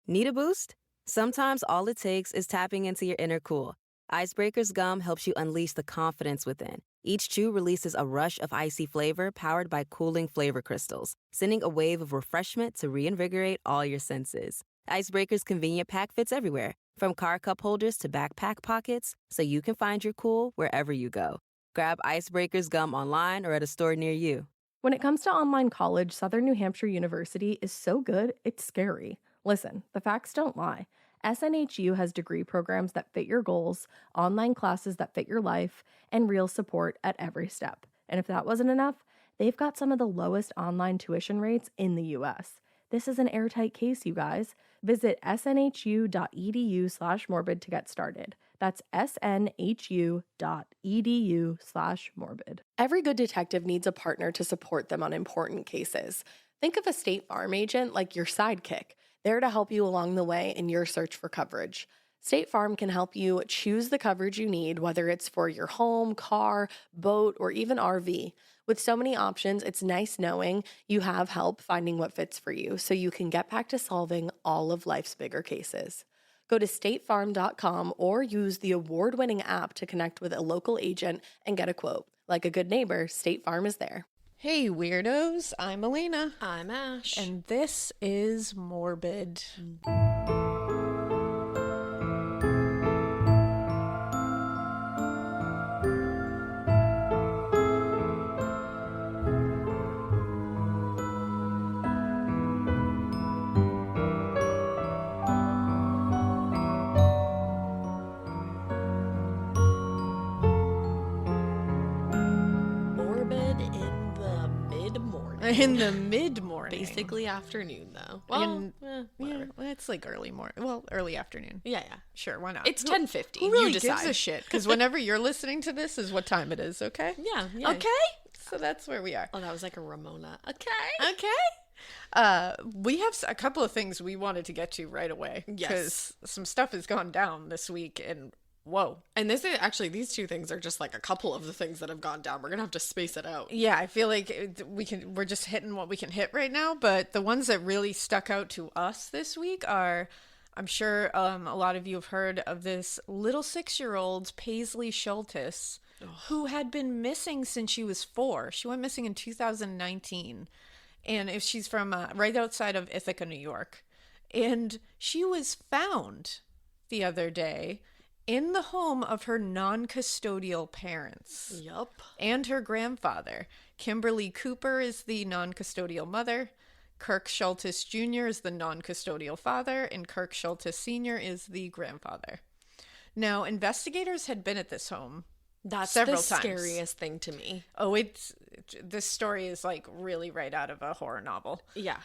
Need a boost? Sometimes all it takes is tapping into your inner cool. Icebreaker's gum helps you unleash the confidence within. Each chew releases a rush of icy flavor powered by cooling flavor crystals, sending a wave of refreshment to reinvigorate all your senses. Icebreaker's convenient pack fits everywhere, from car cup holders to backpack pockets, so you can find your cool wherever you go. Grab Icebreaker's gum online or at a store near you. When it comes to online college, Southern New Hampshire University is so good, it's scary. Listen, the facts don't lie. SNHU has degree programs that fit your goals, online classes that fit your life, and real support at every step. And if that wasn't enough, they've got some of the lowest online tuition rates in the U.S. This is an airtight case, you guys. Visit snhu.edu/morbid to get started. That's snhu.edu/morbid. Every good detective needs a partner to support them on important cases. Think of a State Farm agent like your sidekick, there to help you along the way in your search for coverage. State Farm can help you choose the coverage you need, whether it's for your home, car, boat, or even RV. With so many options, it's nice knowing you have help finding what fits for you so you can get back to solving all of life's bigger cases. Go to statefarm.com or use the award-winning app to connect with a local agent and get a quote. Like a good neighbor, State Farm is there. Hey weirdos, I'm Alaina. I'm Ash. And this is Morbid. In the mid-morning. Basically afternoon, though. Well, yeah, it's like early morning. Well, early afternoon. Yeah. Sure, why not? It's 10:50. Who really you decide. gives a shit? Because whenever you're listening to this is what time it is, okay? Yeah. Okay? So that's where we are. Oh, that was like a Ramona. Okay. We have a couple of things we wanted to get to right away. Yes. Because some stuff has gone down this week, and whoa. And this is actually, these two things are just like a couple of the things that have gone down. We're gonna have to space it out. Yeah, I feel like we're just hitting what we can hit right now, but the ones that really stuck out to us this week are, I'm sure a lot of you have heard of this little 6-year-old Paisley Schultes, who had been missing since she was 4. She went missing in 2019, and she's from right outside of Ithaca, New York, and she was found the other day in the home of her non-custodial parents. Yup. And her grandfather. Kimberly Cooper is the non-custodial mother. Kirk Schultes Jr. is the non-custodial father. And Kirk Schultes Sr. is the grandfather. Now, investigators had been at this home several times. Scariest thing to me. Oh, this story is like really right out of a horror novel. Yeah.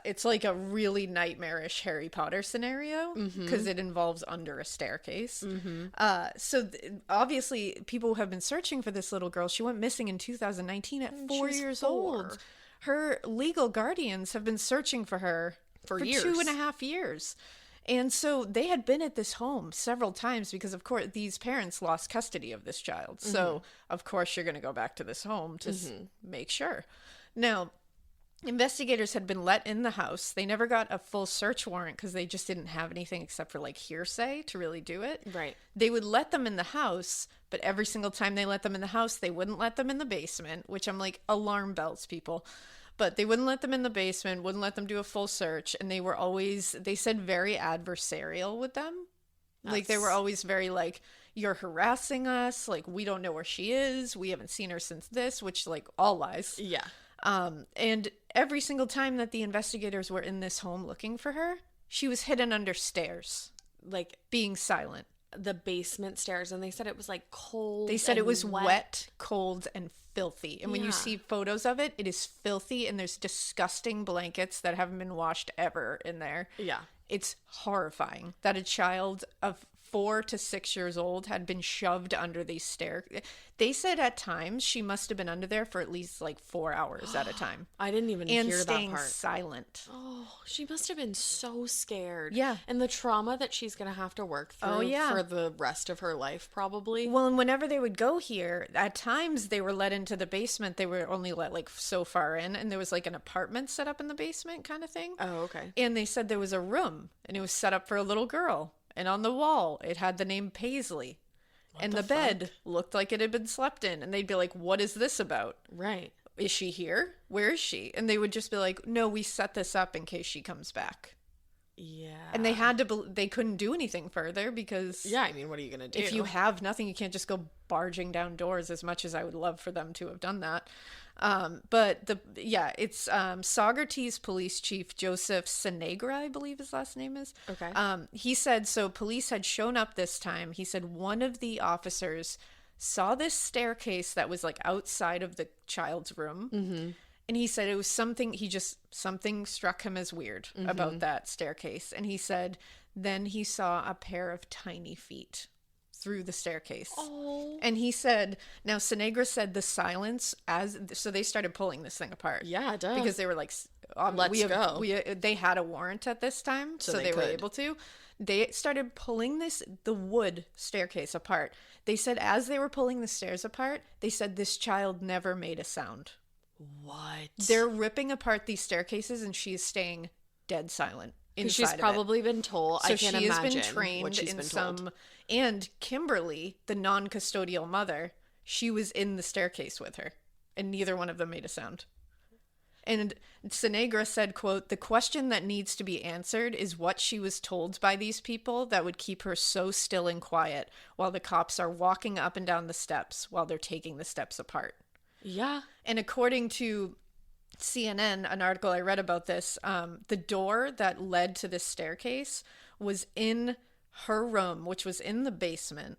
It's like a really nightmarish Harry Potter scenario because it involves under a staircase. So obviously people have been searching for this little girl. She went missing in 2019 at 4 years old. Her legal guardians have been searching for her for years. 2.5 years. And so they had been at this home several times because, of course, these parents lost custody of this child. So, of course, you're going to go back to this home to make sure. Now, investigators had been let in the house. They never got a full search warrant because they just didn't have anything except for, like, hearsay to really do it. Right. They would let them in the house, but every single time they let them in the house, they wouldn't let them in the basement, which I'm like, alarm bells, people. But they wouldn't let them in the basement, wouldn't let them do a full search, and they were always, they said, very adversarial with them. Like, they were always very like, you're harassing us, like, we don't know where she is, we haven't seen her since this, which, like, all lies. Yeah. And every single time that the investigators were in this home looking for her, she was hidden under stairs, like, being silent. The basement stairs, and they said it was like cold. They said it was wet, cold, and filthy. And when you see photos of it, it is filthy, and there's disgusting blankets that haven't been washed ever in there. Yeah. It's horrifying that a child of 4 to 6 years old had been shoved under these stairs. They said at times she must have been under there for at least like 4 hours at a time. I didn't even And hear that staying part. silent. Oh, she must have been so scared. Yeah. And the trauma that she's going to have to work through for the rest of her life, probably. Well, and whenever they would go here, at times they were let into the basement. They were only let like so far in, and there was like an apartment set up in the basement kind of thing. Oh, okay. And they said there was a room, and it was set up for a little girl. And on the wall, it had the name Paisley. And the bed looked like it had been slept in. And they'd be like, what is this about? Right. Is she here? Where is she? And they would just be like, no, we set this up in case she comes back. Yeah. And they couldn't do anything further because... Yeah, I mean, what are you going to do? If you have nothing, you can't just go barging down doors, as much as I would love for them to have done that. It's Saugerties Police Chief Joseph Sinegra, I believe his last name is. Okay. He said, so police had shown up this time. He said one of the officers saw this staircase that was like outside of the child's room. Mm-hmm. And he said it was something struck him as weird about that staircase. And he said then he saw a pair of tiny feet through the staircase. Oh. And he said, now Sinegra said the silence so they started pulling this thing apart. Yeah, duh. Because they were like, let's go. They had a warrant at this time, so they were able to. They started pulling the wood staircase apart. They said as they were pulling the stairs apart, they said this child never made a sound. What? They're ripping apart these staircases and she's staying dead silent. She's probably been told. So I can't she has imagine been trained what she's in been some. told. And Kimberly, the non-custodial mother, she was in the staircase with her, and neither one of them made a sound. And Sinegra said, quote, the question that needs to be answered is what she was told by these people that would keep her so still and quiet while the cops are walking up and down the steps while they're taking the steps apart. Yeah. And according to CNN, an article I read about this, the door that led to this staircase was in her room, which was in the basement.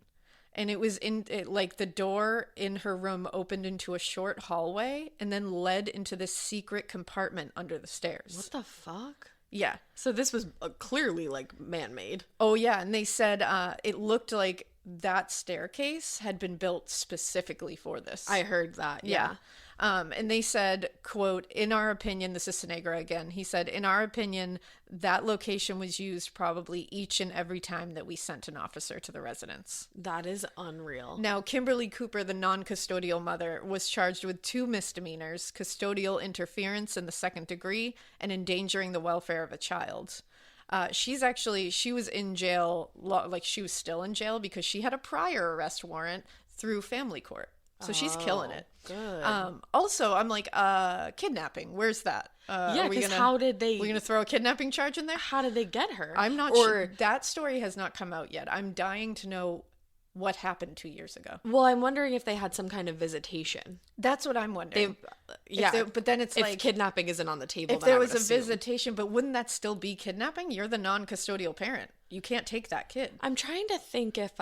And it was like the door in her room opened into a short hallway and then led into this secret compartment under the stairs. What the fuck? Yeah. So this was clearly like man-made. Oh, yeah. And they said it looked like that staircase had been built specifically for this. I heard that. Yeah. And they said, quote, in our opinion, this is Sinegra again, he said, in our opinion, that location was used probably each and every time that we sent an officer to the residence. That is unreal. Now, Kimberly Cooper, the non-custodial mother, was charged with 2 misdemeanors, custodial interference in the 2nd degree and endangering the welfare of a child. She was in jail, like she was still in jail because she had a prior arrest warrant through family court. So she's killing it. Good. Also, I'm like, kidnapping. Where's that? Yeah, because how did they... We're going to throw a kidnapping charge in there? How did they get her? I'm not sure. That story has not come out yet. I'm dying to know what happened 2 years ago. Well, I'm wondering if they had some kind of visitation. That's what I'm wondering. But then it's if like... kidnapping isn't on the table, if there was a visitation, but wouldn't that still be kidnapping? You're the non-custodial parent. You can't take that kid. I'm trying to think if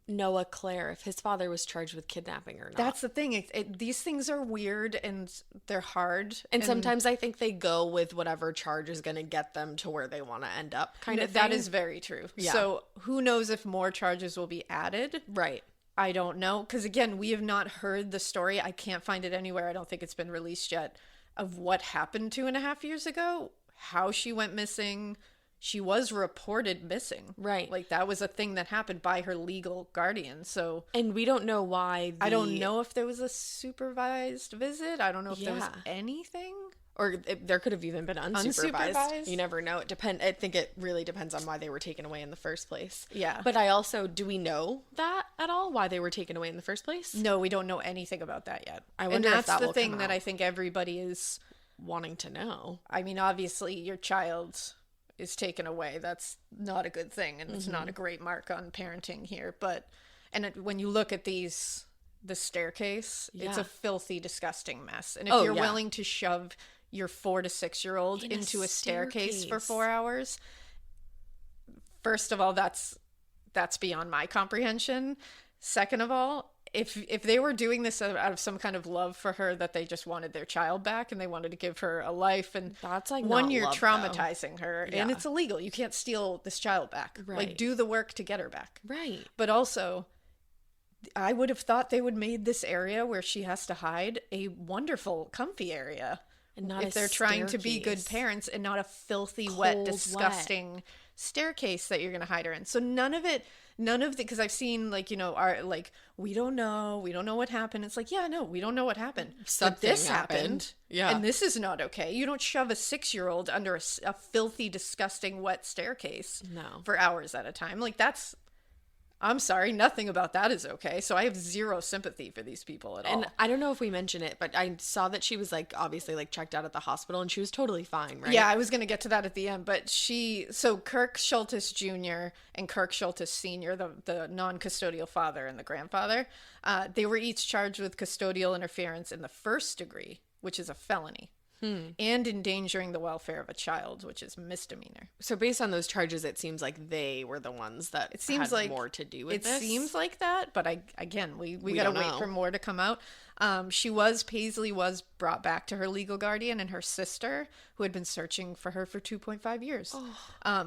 Noah Claire, if his father was charged with kidnapping or not. That's the thing. These things are weird and they're hard. And sometimes I think they go with whatever charge is going to get them to where they want to end up, kind of thing. That is very true. Yeah. So who knows if more charges will be added? Right. I don't know. Because again, we have not heard the story. I can't find it anywhere. I don't think it's been released yet of what happened 2.5 years ago, how she went missing. She was reported missing. Right. Like that was a thing that happened by her legal guardian. So, and we don't know why. I don't know if there was a supervised visit. I don't know if there was anything. Or there could have even been unsupervised. You never know. I think it really depends on why they were taken away in the first place. Yeah. But do we know that at all? Why they were taken away in the first place? No, we don't know anything about that yet. I wonder if that will come out. That's the thing that I think everybody is wanting to know. I mean, obviously your child is taken away. That's not a good thing, and it's not a great mark on parenting here. But when you look at the staircase, it's a filthy, disgusting mess. And if you're willing to shove your 4 to 6 year old into a staircase for 4 hours, first of all, that's beyond my comprehension. Second of all, if they were doing this out of some kind of love for her, that they just wanted their child back and they wanted to give her a life, and that's like one, not you're love, traumatizing her, Yeah. and it's illegal. You can't steal this child back. Right. Like, do the work to get her back. Right. But also, I would have thought they would made this area where she has to hide a wonderful, comfy area. And not if they're trying to be good parents, and not a filthy, wet, disgusting staircase that you're going to hide her in. So none of the, because I've seen, like, you know, we don't know what happened. It's like, yeah, no, we don't know what happened. But this happened. Yeah. And this is not okay. You don't shove a 6-year-old under a filthy, disgusting, wet staircase for hours at a time. Like, I'm sorry, nothing about that is okay. So I have zero sympathy for these people at all. And I don't know if we mentioned it, but I saw that she was, like, obviously, like, checked out at the hospital, and she was totally fine, right? Yeah, I was going to get to that at the end, but so Kirk Schultes Jr. and Kirk Schultes Sr., the non-custodial father and the grandfather, they were each charged with custodial interference in the first degree, which is a felony. And endangering the welfare of a child, which is misdemeanor. So based on those charges, it seems like they were the ones that had like more to do with this. It seems like that, but we got to wait for more to come out. Paisley was brought back to her legal guardian and her sister, who had been searching for her for 2.5 years.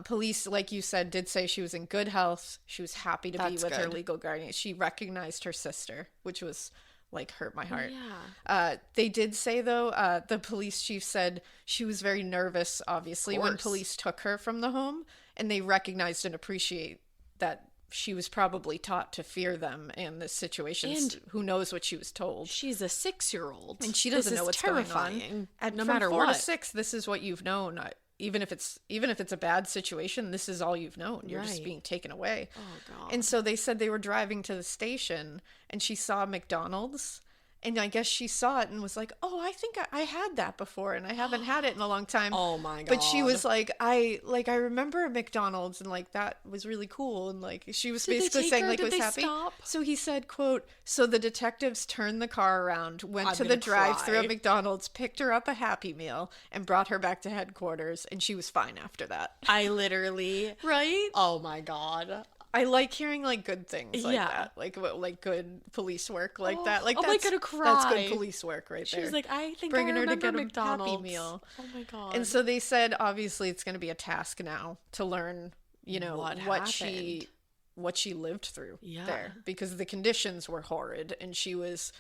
Police, like you said, did say she was in good health. She was happy to be with her legal guardian. She recognized her sister, which was, like, hurt my heart. Yeah. They did say, though, the police chief said she was very nervous, obviously, when police took her from the home, and they recognized and appreciate that she was probably taught to fear them in this situation. And who knows what she was told. She's a 6-year-old. And she doesn't know what's terrifying. Going on. No from matter 4 what. to 6, this is what you've known. Even if it's a bad situation, this is all you've known. You're just being taken away. Oh, God. And so they said they were driving to the station, and she saw McDonald's. And I guess she saw it and was like, oh, I think I had that before, and I haven't had it in a long time. Oh, my God. But she was like, I remember McDonald's, and, like, that was really cool. And, like, she was basically saying, like, was happy. Stop? So he said, quote, so the detectives turned the car around, went to the drive-thru at McDonald's, picked her up a Happy Meal, and brought her back to headquarters. And she was fine after that. I literally. Right? Oh, my God. I like hearing, like, good things like that, like good police work like that. Like, that's, gonna cry. That's good police work right there. She was like, I think bringing I her to get McDonald's. a Happy Meal. Oh my God. And so they said, obviously, it's going to be a task now to learn, you know, what she lived through there, because the conditions were horrid, and she was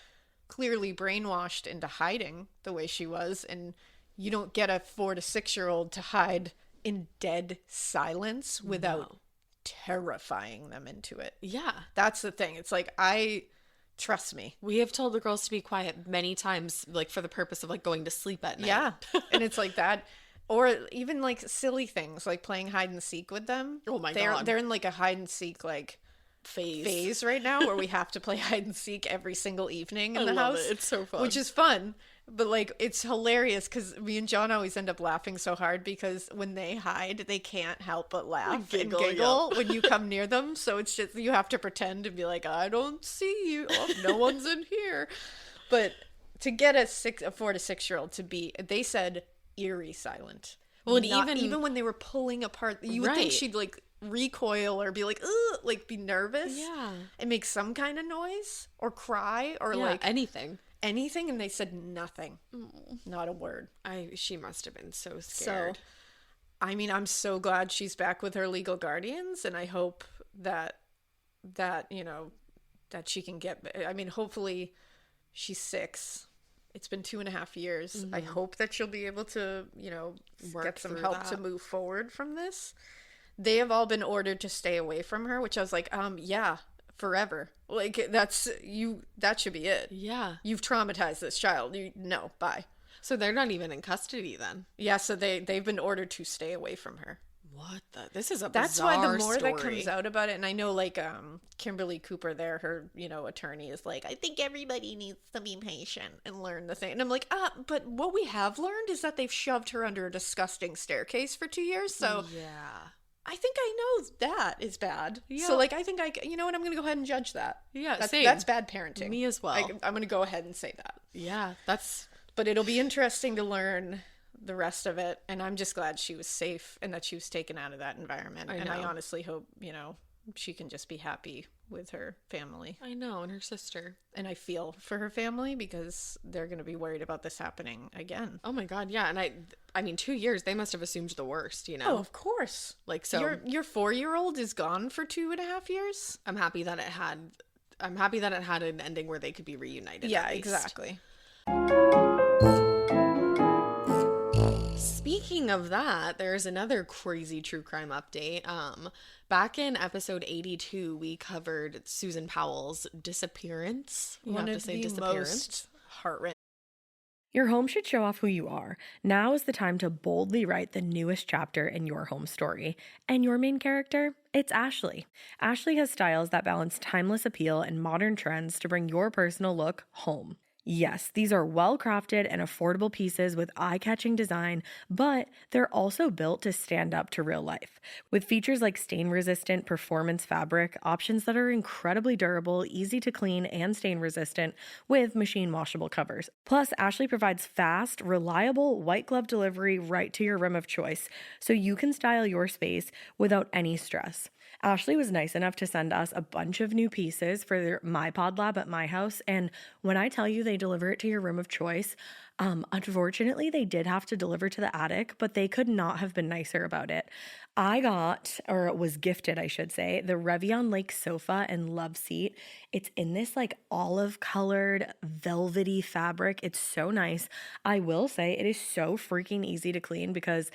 clearly brainwashed into hiding the way she was, and you don't get a 4 to 6-year-old to hide in dead silence without terrifying them into it. Yeah. That's the thing. It's like, trust me. We have told the girls to be quiet many times, like, for the purpose of, like, going to sleep at night. Yeah. And it's like that. Or even, like, silly things, like playing hide and seek with them. Oh my God. They're in, like, a hide and seek, like, phase right now, where we have to play hide and seek every single evening in the house. It's so fun. Which is fun. But, like, it's hilarious, because me and John always end up laughing so hard, because when they hide, they can't help but laugh and giggle when you come near them. So it's just, you have to pretend and be like, I don't see you. Oh, no one's in here. But to get a 4 to 6-year-old to be, they said, eerie silent. Well, and even when they were pulling apart, you would think she'd, like, recoil or be like, ugh, like, be nervous. Yeah. And make some kind of noise or cry or like anything, and they said nothing. Not a word. She must have been so scared. So, I mean, I'm so glad she's back with her legal guardians, and I hope that you know, that she can get, I mean, hopefully she's 6. It's been 2.5 years. I hope that she'll be able to, you know, get some help to move forward from this. They have all been ordered to stay away from her, which I was like, yeah, forever. Like, that should be it. Yeah. You've traumatized this child. No, bye. So they're not even in custody then? Yeah, so they've been ordered to stay away from her. What the? This is a That's bizarre why the more story. that comes out about it, and I know, like, Kimberly Cooper there, her, you know, attorney is like, I think everybody needs to be patient and learn the thing. And I'm like, but what we have learned is that they've shoved her under a disgusting staircase for 2 years, so... Yeah. I think I know that is bad. Yeah. So, like, I think you know what? I'm going to go ahead and judge that. Yeah, that's bad parenting. Me as well. I'm going to go ahead and say that. Yeah, But it'll be interesting to learn the rest of it. And I'm just glad she was safe and that she was taken out of that environment. And I honestly hope, you know, she can just be happy with her family. I know, and her sister. And I feel for her family because they're going to be worried about this happening again. Oh my God, yeah. And I mean, 2 years, they must have assumed the worst, you know? Oh, of course. Like, so. Your 4-year-old is gone for 2.5 years? I'm happy that it had an ending where they could be reunited. Yeah, exactly. Speaking of that, there's another crazy true crime update. Back in episode 82, we covered Susan Powell's disappearance. One of the most heart-wrenching. Your home should show off who you are. Now is the time to boldly write the newest chapter in your home story. And your main character? It's Ashley. Ashley has styles that balance timeless appeal and modern trends to bring your personal look home. Yes, these are well-crafted and affordable pieces with eye-catching design, but they're also built to stand up to real life. With features like stain-resistant performance fabric, options that are incredibly durable, easy to clean, and stain-resistant with machine-washable covers. Plus, Ashley provides fast, reliable, white-glove delivery right to your room of choice, so you can style your space without any stress. Ashley was nice enough to send us a bunch of new pieces for my pod lab at my house, and when I tell you they deliver it to your room of choice, unfortunately they did have to deliver to the attic, but they could not have been nicer about it. I got, or was gifted, I should say, the Revion Lake sofa and love seat. It's in this like olive colored velvety fabric. It's so nice. I will say it is so freaking easy to clean because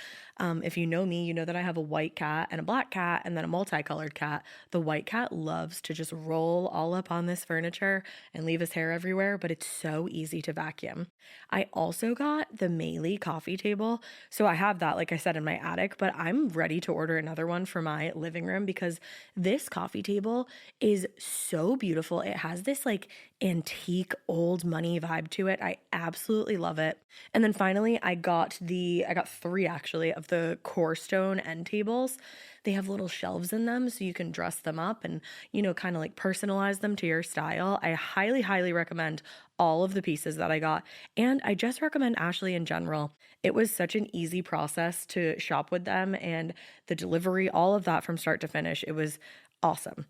if you know me, you know that I have a white cat and a black cat and then a multicolored cat. The white cat loves to just roll all up on this furniture and leave his hair everywhere, but it's so easy to vacuum. I also got the Meili coffee table. So I have that, like I said, in my attic, but I'm ready to order another one for my living room because this coffee table is so beautiful. It has this like antique old money vibe to it. I absolutely love it. And then finally, I got 3 actually of the core stone end tables. They have little shelves in them so you can dress them up and, you know, kind of like personalize them to your style. I highly, highly recommend all of the pieces that I got. And I just recommend Ashley in general. It was such an easy process to shop with them and the delivery, all of that from start to finish. It was awesome.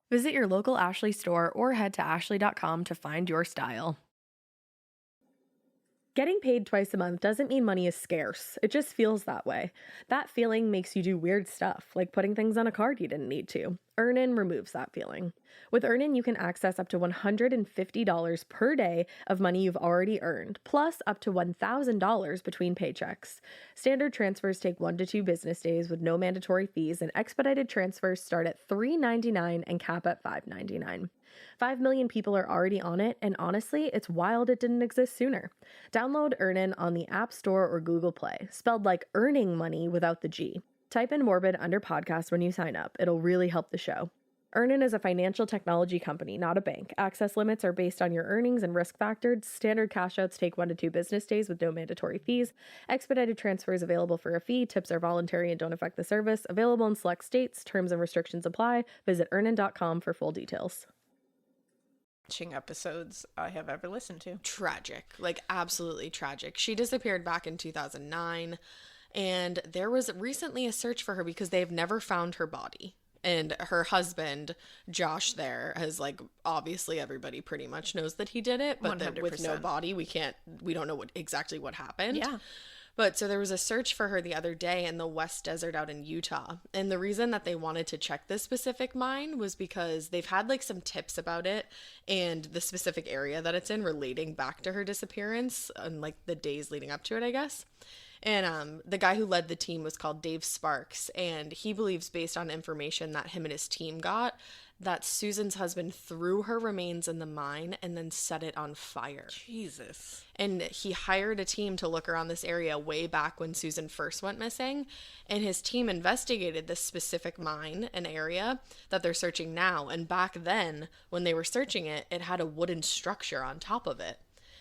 Visit your local Ashley store or head to ashley.com to find your style. Getting paid twice a month doesn't mean money is scarce. It just feels that way. That feeling makes you do weird stuff, like putting things on a card you didn't need to. Earnin removes that feeling. With Earnin, you can access up to $150 per day of money you've already earned, plus up to $1,000 between paychecks. Standard transfers take 1 to 2 business days with no mandatory fees, and expedited transfers start at $3.99 and cap at $5.99. 5 million people are already on it, and honestly, it's wild it didn't exist sooner. Download Earnin on the App Store or Google Play, spelled like earning money without the G. Type in Morbid under podcast when you sign up. It'll really help the show. Earnin is a financial technology company, not a bank. Access limits are based on your earnings and risk factors. Standard cash outs take 1 to 2 business days with no mandatory fees. Expedited transfers available for a fee. Tips are voluntary and don't affect the service. Available in select states. Terms and restrictions apply. Visit earnin.com for full details. Episodes I have ever listened to. Tragic, like absolutely tragic. She disappeared back in 2009, and there was recently a search for her because they've never found her body. And her husband, Josh, there has like, obviously everybody pretty much knows that he did it, but that with no body, we don't know exactly what happened. Yeah. But so there was a search for her the other day in the West Desert out in Utah. And the reason that they wanted to check this specific mine was because they've had like some tips about it and the specific area that it's in relating back to her disappearance and like the days leading up to it, I guess. And the guy who led the team was called Dave Sparks, and he believes, based on information that him and his team got, that Susan's husband threw her remains in the mine and then set it on fire. Jesus. And he hired a team to look around this area way back when Susan first went missing, and his team investigated this specific mine, an area that they're searching now, and back then, when they were searching it, it had a wooden structure on top of it.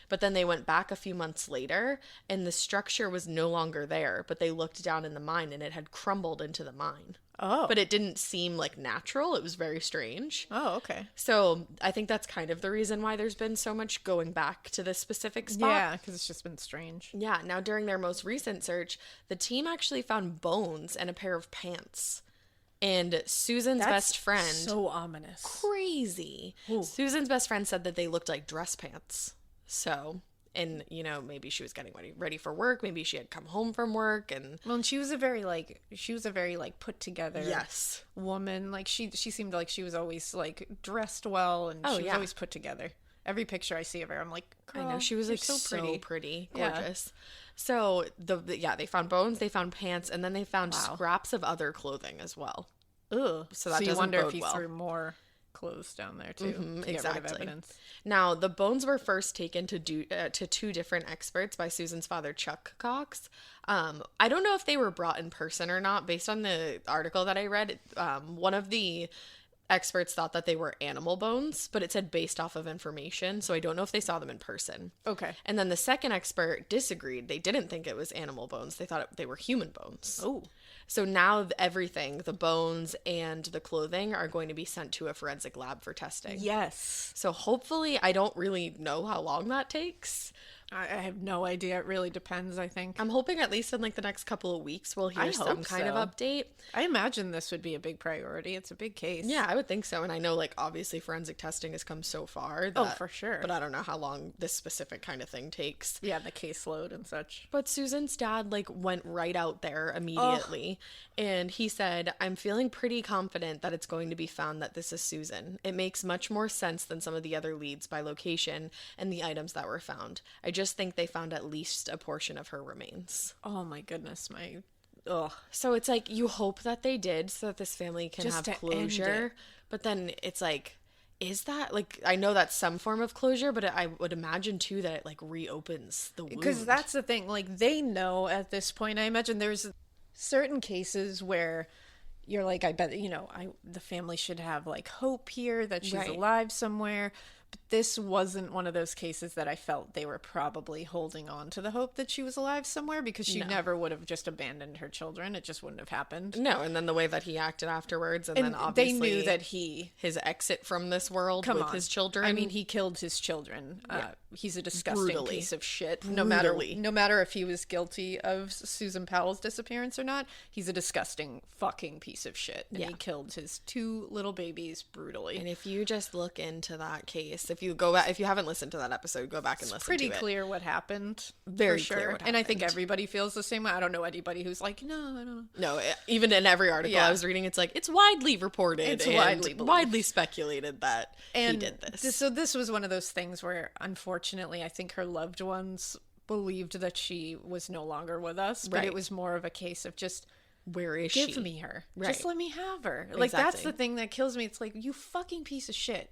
But then they went back a few months later, and the structure was no longer there, but they looked down in the mine, and it had crumbled into the mine. Oh. But it didn't seem like natural. It was very strange. Oh, okay. So I think that's kind of the reason why there's been so much going back to this specific spot. Yeah, because it's just been strange. Yeah. Now, during their most recent search, the team actually found bones and a pair of pants. And Susan's best friend, so ominous. crazy. Ooh. Susan's best friend said that they looked like dress pants. So, and maybe she was getting ready for work. Maybe she had come home from work, and Well, and she was a very put together yes, woman. Like she seemed like she was always like dressed well, and she was always put together. Every picture I see of her, I'm like, girl, I know she was like so pretty, Yeah. gorgeous. So they found bones, they found pants, and then they found scraps of other clothing as well. Ugh. So that you doesn't wonder bode if he well. threw more clothes down there too. To get rid of Exactly. evidence. Now, the bones were first taken to two different experts by Susan's father, Chuck Cox. I don't know if they were brought in person or not. Based on the article that I read, one of the experts thought that they were animal bones, but it said based off of information, so I don't know if they saw them in person. Okay. And then the second expert disagreed. They didn't think it was animal bones. They thought they were human bones. Oh. So now everything, the bones and the clothing, are going to be sent to a forensic lab for testing. Yes. So hopefully, I don't really know how long that takes. I have no idea. It really depends, I think. I'm hoping at least in like the next couple of weeks we'll hear I some hope kind of so. update. I imagine this would be a big priority. It's a big case. Yeah, I would think so. And I know like obviously forensic testing has come so far. That, for sure. But I don't know how long this specific kind of thing takes. Yeah, the caseload and such. But Susan's dad like went right out there immediately, and he said, "I'm feeling pretty confident that it's going to be found that this is Susan. It makes much more sense than some of the other leads by location and the items that were found. I just think they found at least a portion of her remains." Oh my goodness, ugh. So it's like you hope that they did so that this family can Just to have end closure, it. but then it's like, is that like, I know that's some form of closure, but I would imagine too that it like reopens the wound. Because that's the thing, like they know at this point. I imagine there's certain cases where you're like, I bet the family should have like hope here that she's Right. alive somewhere. But this wasn't one of those cases that I felt they were probably holding on to the hope that she was alive somewhere, because she never would have just abandoned her children. It just wouldn't have happened. No, and then the way that he acted afterwards, and then And obviously they knew that his exit from this world with his children. I mean, he killed his children. He's a disgusting Brutally. piece of shit. Brutally. No matter if he was guilty of Susan Powell's disappearance or not, he's a disgusting fucking piece of shit. And he killed his 2 little babies brutally. And if you just look into that case, if you go back, if you haven't listened to that episode, go back and listen to it. Pretty clear what happened. Very for sure. clear what And I think happened. everybody feels the same way. I don't know anybody who's like, no, I don't know. No, even in every article I was reading, it's like, it's widely reported. It's and widely believed. widely speculated that he did this. So this was one of those things where, unfortunately, I think her loved ones believed that she was no longer with us, but Right. it was more of a case of just, Where is give she? me her. Right. Just let me have her. Like, that's Exactly. the thing that kills me. It's like, you fucking piece of shit.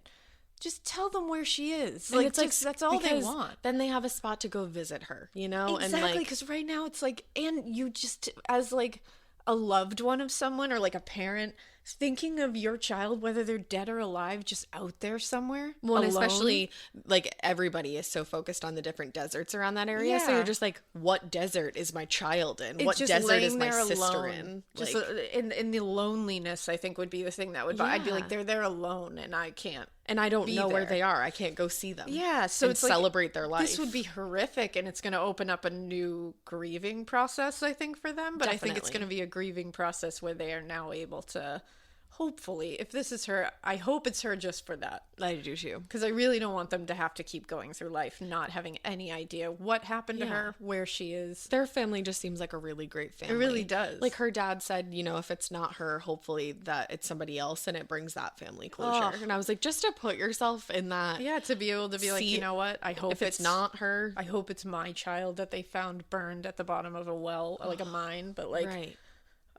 Just tell them where she is. And Like, it's like, just, that's all they because want. Then they have a spot to go visit her, you know? Exactly, And like, because right now it's like, and you just, as like a loved one of someone or like a parent, thinking of your child, whether they're dead or alive, just out there somewhere. well, and alone. especially like everybody is so focused on the different deserts around that area. So Yeah. you're just like, what desert is my child in? It's What just desert is laying my there sister alone. in? Just Like, in the loneliness, I think would be the thing that would. I'd be like, Yeah. they're there alone, and I can't. and I don't be know where there. they are. I can't go see them. Yeah, so and it's like, celebrate their life. This would be horrific, and it's going to open up a new grieving process, I think, for them. But I think it's Definitely. going to be a grieving process where they are now able to, hopefully, if this is her, I hope it's her just for that. I do too. Because I really don't want them to have to keep going through life not having any idea what happened to her, where she is. Their family just seems like a really great family. It really does. Like her dad said, if it's not her, hopefully that it's somebody else, and it brings that family closure. And I was like, just to put yourself in that. Yeah, to be able to be like, See, you know what? I hope if it's not her. I hope it's my child that they found burned at the bottom of a well, like a mine. But like, Right.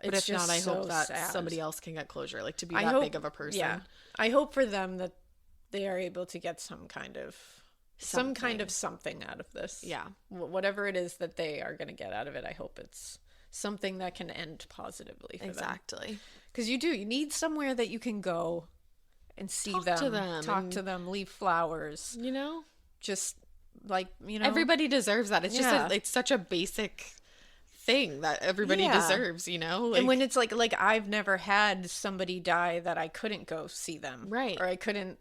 But it's if not, just I hope so that sad. somebody else can get closure. Like to be I that hope, big of a person. Yeah, I hope for them that they are able to get some kind of something out of this. Yeah. Whatever it is that they are going to get out of it, I hope it's something that can end positively for them. Exactly. Because you need somewhere that you can go and see Talk them, to them talk and- to them, leave flowers, just like, Everybody deserves that. It's Yeah. it's such a basic thing that everybody Yeah. deserves, Like, and when it's like I've never had somebody die that I couldn't go see them. Right. Or I couldn't,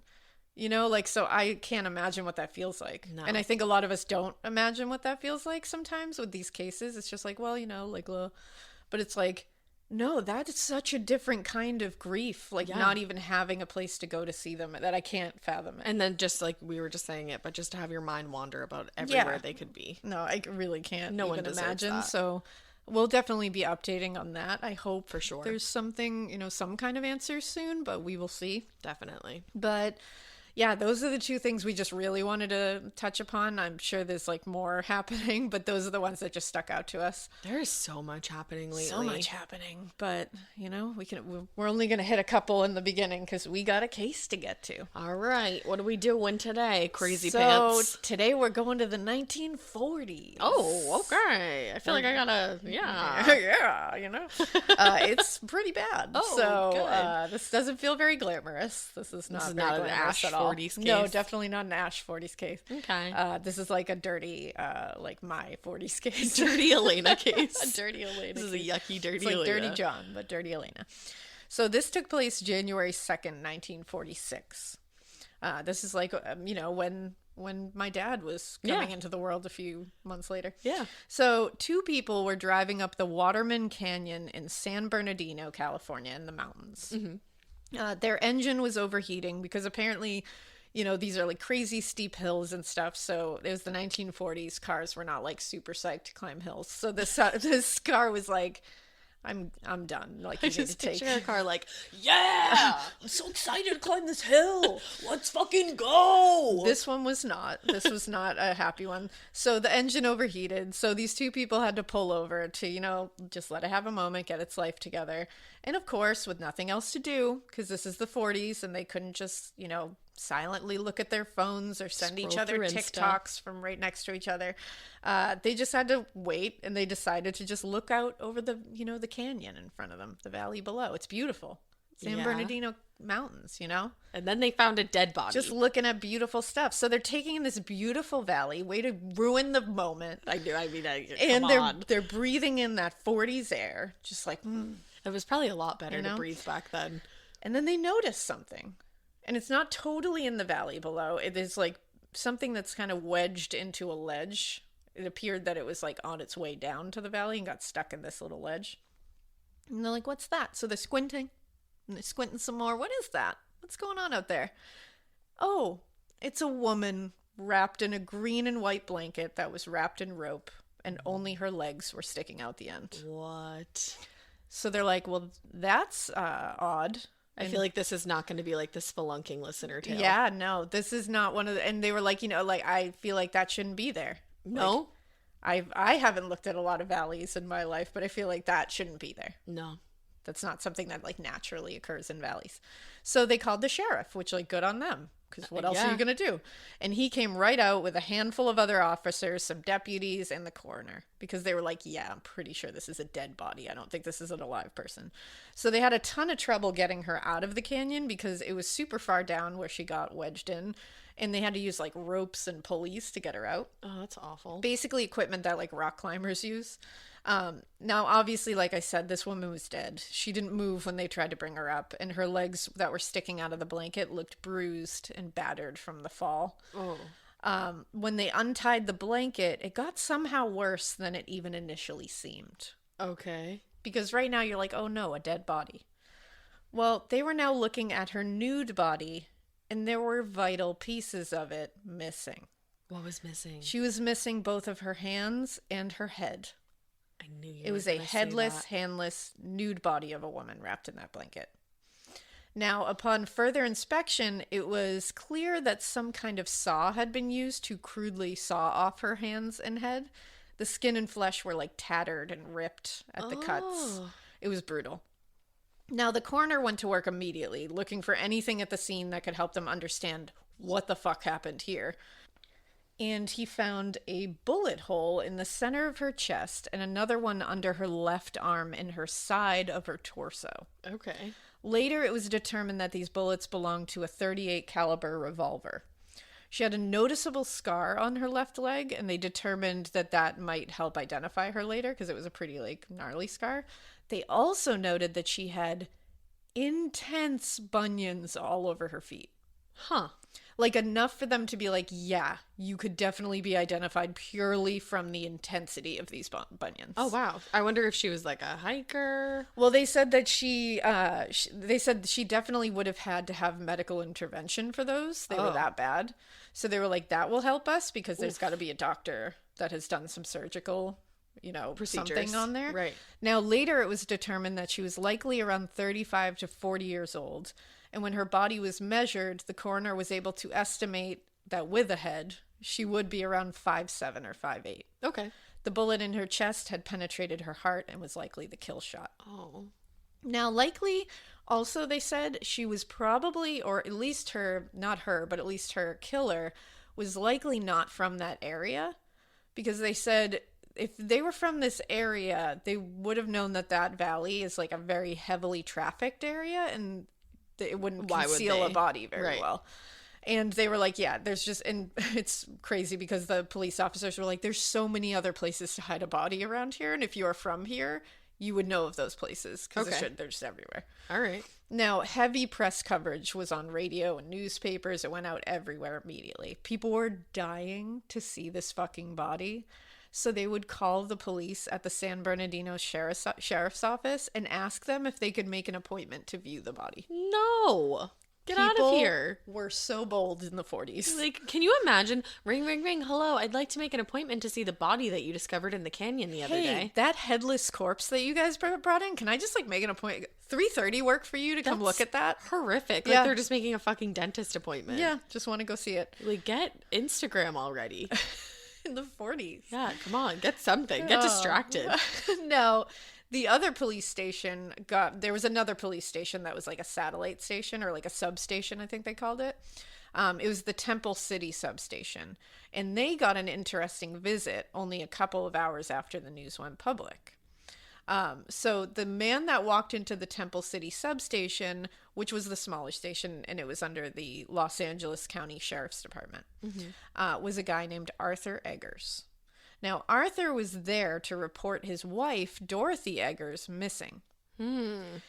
so I can't imagine what that feels like. No. And I think a lot of us don't imagine what that feels like sometimes with these cases. It's just like, well, but it's like, No, that's such a different kind of grief. Like Yeah. not even having a place to go to see them, that I can't fathom it. And then just like we were just saying it, but just to have your mind wander about everywhere they could be. No, I really can't No one even deserves imagine. that. So we'll definitely be updating on that. I hope For sure. there's something, some kind of answer soon, but we will see. Definitely. But yeah, those are the two things we just really wanted to touch upon. I'm sure there's like more happening, but those are the ones that just stuck out to us. There is so much happening lately. So much happening, but we're only going to hit a couple in the beginning because we got a case to get to. All right. What are we doing today, crazy So pants? today we're going to the 1940s. Oh, okay. I feel like I gotta, yeah, it's pretty bad. Oh, so good. this doesn't feel very glamorous. This is not is very not an glamorous Ash at all. 40s No, case. definitely not an Ash 40s case. Okay. This is like a dirty, like my 40s case. Dirty Alaina case. A dirty Alaina. This is a case. yucky, dirty It's like Alaina. Dirty John, but Dirty Alaina. So this took place January 2nd, 1946. This is like, when my dad was coming into the world a few months later. Yeah. So two people were driving up the Waterman Canyon in San Bernardino, California, in the mountains. Their engine was overheating because apparently, these are like crazy steep hills and stuff. So it was the 1940s. Cars were not like super psyched to climb hills. So this car was like, I'm done. Like, you I need just to take. picture a car like, yeah, I'm so excited to climb this hill. Let's fucking go. This one was not. This was not a happy one. So the engine overheated. So these two people had to pull over to, just let it have a moment, get its life together. And of course, with nothing else to do, because this is the 40s and they couldn't just, silently look at their phones or send each Scroll other through Insta. TikToks from right next to each other. They just had to wait, and they decided to just look out over the, the canyon in front of them, the valley below. It's beautiful. San Yeah. Bernardino Mountains, And then they found a dead body. just looking at beautiful stuff. So they're taking in this beautiful valley, way to ruin the moment. and They're breathing in that 40s air, just like, it was probably a lot better You know? to breathe back then. And then they notice something. And it's not totally in the valley below. It is like something that's kind of wedged into a ledge. It appeared that it was like on its way down to the valley and got stuck in this little ledge. And they're like, what's that? So they're squinting. And they're squinting some more. What is that? What's going on out there? Oh, it's a woman wrapped in a green and white blanket that was wrapped in rope, and only her legs were sticking out the end. What? So they're like, well, that's odd. I feel like this is not going to be like the spelunking listener tale. Yeah, no, this is not one of the, and they were like, I feel like that shouldn't be there. No? I haven't looked at a lot of valleys in my life, but I feel like that shouldn't be there. No. That's not something that like naturally occurs in valleys. So they called the sheriff, which like good on them, because what else are Yeah. you going to do? And he came right out with a handful of other officers, some deputies, and the coroner, because they were like, yeah, I'm pretty sure this is a dead body. I don't think this is an alive person. So they had a ton of trouble getting her out of the canyon because it was super far down where she got wedged in, and they had to use like ropes and pulleys to get her out. Oh, that's awful. Basically equipment that like rock climbers use. Now, obviously, like I said, this woman was dead. She didn't move when they tried to bring her up, and her legs that were sticking out of the blanket looked bruised and battered from the fall. Oh. When they untied the blanket, it got somehow worse than it even initially seemed. Okay. Because right now you're like, oh no, a dead body. Well, they were now looking at her nude body, and there were vital pieces of it missing. What was missing? She was missing both of her hands and her head. I knew you It were was a gonna say headless, that. handless, nude body of a woman wrapped in that blanket. Now, upon further inspection, it was clear that some kind of saw had been used to crudely saw off her hands and head. The skin and flesh were like tattered and ripped at the cuts. Oh. It was brutal. Now, the coroner went to work immediately, looking for anything at the scene that could help them understand what the fuck happened here. And he found a bullet hole in the center of her chest and another one under her left arm in her side of her torso. Okay. Later, it was determined that these bullets belonged to a .38 caliber revolver. She had a noticeable scar on her left leg, and they determined that that might help identify her later because it was a pretty like gnarly scar. They also noted that she had intense bunions all over her feet. Huh. Like enough for them to be like, yeah, you could definitely be identified purely from the intensity of these bunions. Oh, wow. I wonder if she was like a hiker. Well, they said that they said she definitely would have had to have medical intervention for those. They were that bad. So they were like, that will help us because there's got to be a doctor that has done some surgical, Procedures. something on there. Right. Now, later it was determined that she was likely around 35 to 40 years old. And when her body was measured, the coroner was able to estimate that with a head, she would be around 5'7" or 5'8". Okay. The bullet in her chest had penetrated her heart and was likely the kill shot. Oh. Now, likely, also they said she was probably, or at least her, not her, but at least her killer was likely not from that area. Because they said if they were from this area, they would have known that that valley is like a very heavily trafficked area and it wouldn't conceal a body very well. And they were like, yeah, there's just, and it's crazy because the police officers were like, there's so many other places to hide a body around here. And if you are from here, you would know of those places because they're just everywhere. All right. Now, heavy press coverage was on radio and newspapers. It went out everywhere immediately. People were dying to see this fucking body. So they would call the police at the San Bernardino Sheriff's Office and ask them if they could make an appointment to view the body. No. Get out of here. People were so bold in the 40s. Like, can you imagine? Ring, ring, ring. Hello, I'd like to make an appointment to see the body that you discovered in the canyon the other day. That headless corpse that you guys brought in, can I just like make an appointment? 3:30 work for you to come look at that? Horrific. Like they're just making a fucking dentist appointment. Yeah, just want to go see it. Like, get Instagram already. In the 40s. Yeah, come on, get something. Get distracted. No, the other police station there was another police station that was like a satellite station or like a substation, I think they called it. It was the Temple City substation. And they got an interesting visit only a couple of hours after the news went public. So the man that walked into the Temple City substation, which was the smaller station, and it was under the Los Angeles County Sheriff's Department, was a guy named Arthur Eggers. Now, Arthur was there to report his wife, Dorothy Eggers, missing.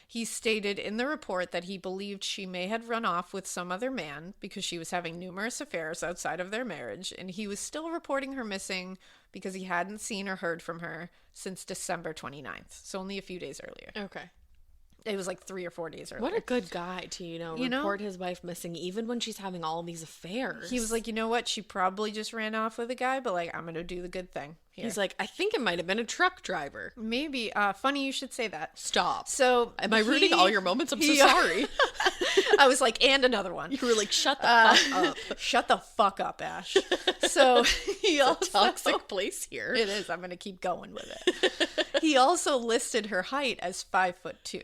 He stated in the report that he believed she may have run off with some other man because she was having numerous affairs outside of their marriage, and he was still reporting her missing because he hadn't seen or heard from her since December 29th, so only a few days earlier. Okay. It was like 3 or 4 days earlier. What a good guy to, report his wife missing even when she's having all these affairs. He was like, you know what? She probably just ran off with a guy, but like, I'm going to do the good thing here. He's like, I think it might have been a truck driver. Maybe. Funny you should say that. Stop. So am I ruining all your moments? I'm so sorry. I was like, and another one. You were like, shut the fuck up. Shut the fuck up, Ash. So he also, toxic place here. It is. I'm going to keep going with it. He also listed her height as 5'2".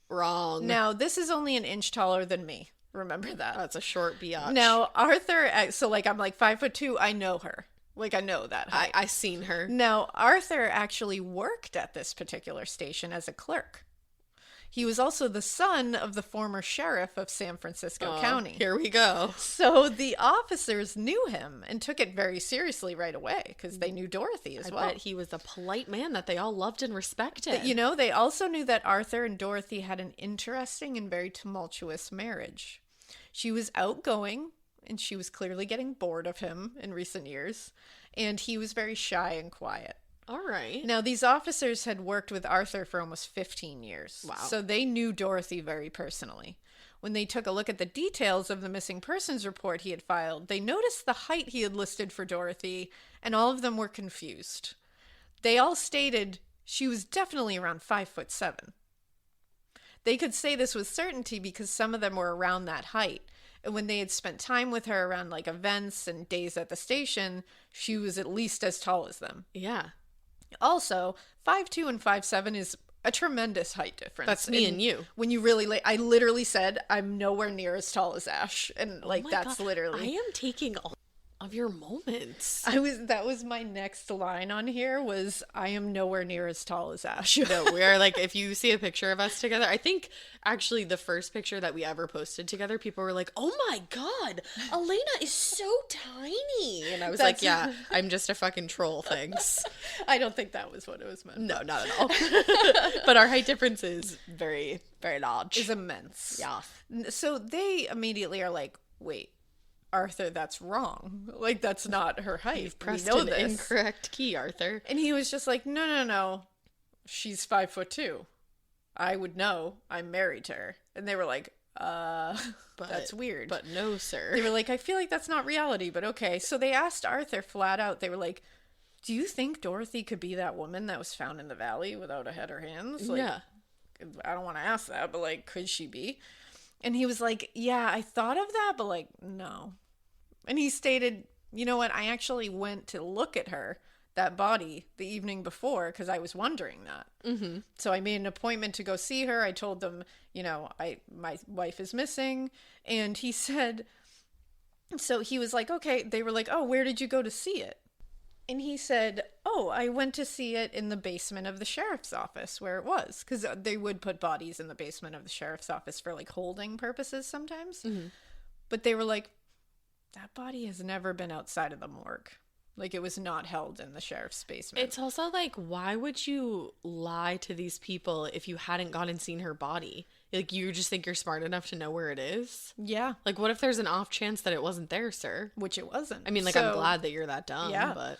Wrong. Now, this is only an inch taller than me. Remember that. That's a short biatch. Now, Arthur, so like I'm like 5'2". I know her. Like I know that height. I seen her. Now, Arthur actually worked at this particular station as a clerk. He was also the son of the former sheriff of San Francisco County. Here we go. So the officers knew him and took it very seriously right away because they knew Dorothy as well. I bet he was a polite man that they all loved and respected. They also knew that Arthur and Dorothy had an interesting and very tumultuous marriage. She was outgoing, and she was clearly getting bored of him in recent years, and he was very shy and quiet. All right. Now, these officers had worked with Arthur for almost 15 years. Wow. So they knew Dorothy very personally. When they took a look at the details of the missing persons report he had filed, they noticed the height he had listed for Dorothy, and all of them were confused. They all stated she was definitely around 5'7". They could say this with certainty because some of them were around that height. And when they had spent time with her around like events and days at the station, she was at least as tall as them. Yeah. Also, 5'2" and 5'7" is a tremendous height difference. That's me and you. When you really, I literally said, I'm nowhere near as tall as Ash. And like, that's God. literally. I am taking all of your moments. That was my next line on here was, I am nowhere near as tall as Ash. No, we are like, if you see a picture of us together, I think actually the first picture that we ever posted together, people were like, oh my God, Alaina is so tiny. And I was like, yeah, I'm just a fucking troll, thanks. I don't think that was what it was meant. No, not at all. But our height difference is very, very large. Is immense. Yeah. So they immediately are like, wait, Arthur, that's wrong. Like, that's not her height. You've pressed we know an this. incorrect key, Arthur. And he was just like, no. She's 5'2". I would know. I'm married to her. And they were like, that's weird. But no, sir. They were like, I feel like that's not reality, but okay. So they asked Arthur flat out. They were like, do you think Dorothy could be that woman that was found in the valley without a head or hands? Like, yeah. I don't want to ask that, but like, could she be? And he was like, yeah, I thought of that, but like, no. And he stated, you know what? I actually went to look at her, that body, the evening before, because I was wondering that. Mm-hmm. So I made an appointment to go see her. I told them, you know, my wife is missing. And he said, so he was like, okay. They were like, oh, where did you go to see it? And he said, oh, I went to see it in the basement of the sheriff's office where it was. Because they would put bodies in the basement of the sheriff's office for like holding purposes sometimes. Mm-hmm. But they were like, that body has never been outside of the morgue. Like, it was not held in the sheriff's basement. It's also like, why would you lie to these people if you hadn't gone and seen her body? Like, you just think you're smart enough to know where it is? Yeah. Like, what if there's an off chance that it wasn't there, sir? Which it wasn't. I mean, like, I'm glad that you're that dumb, yeah. But...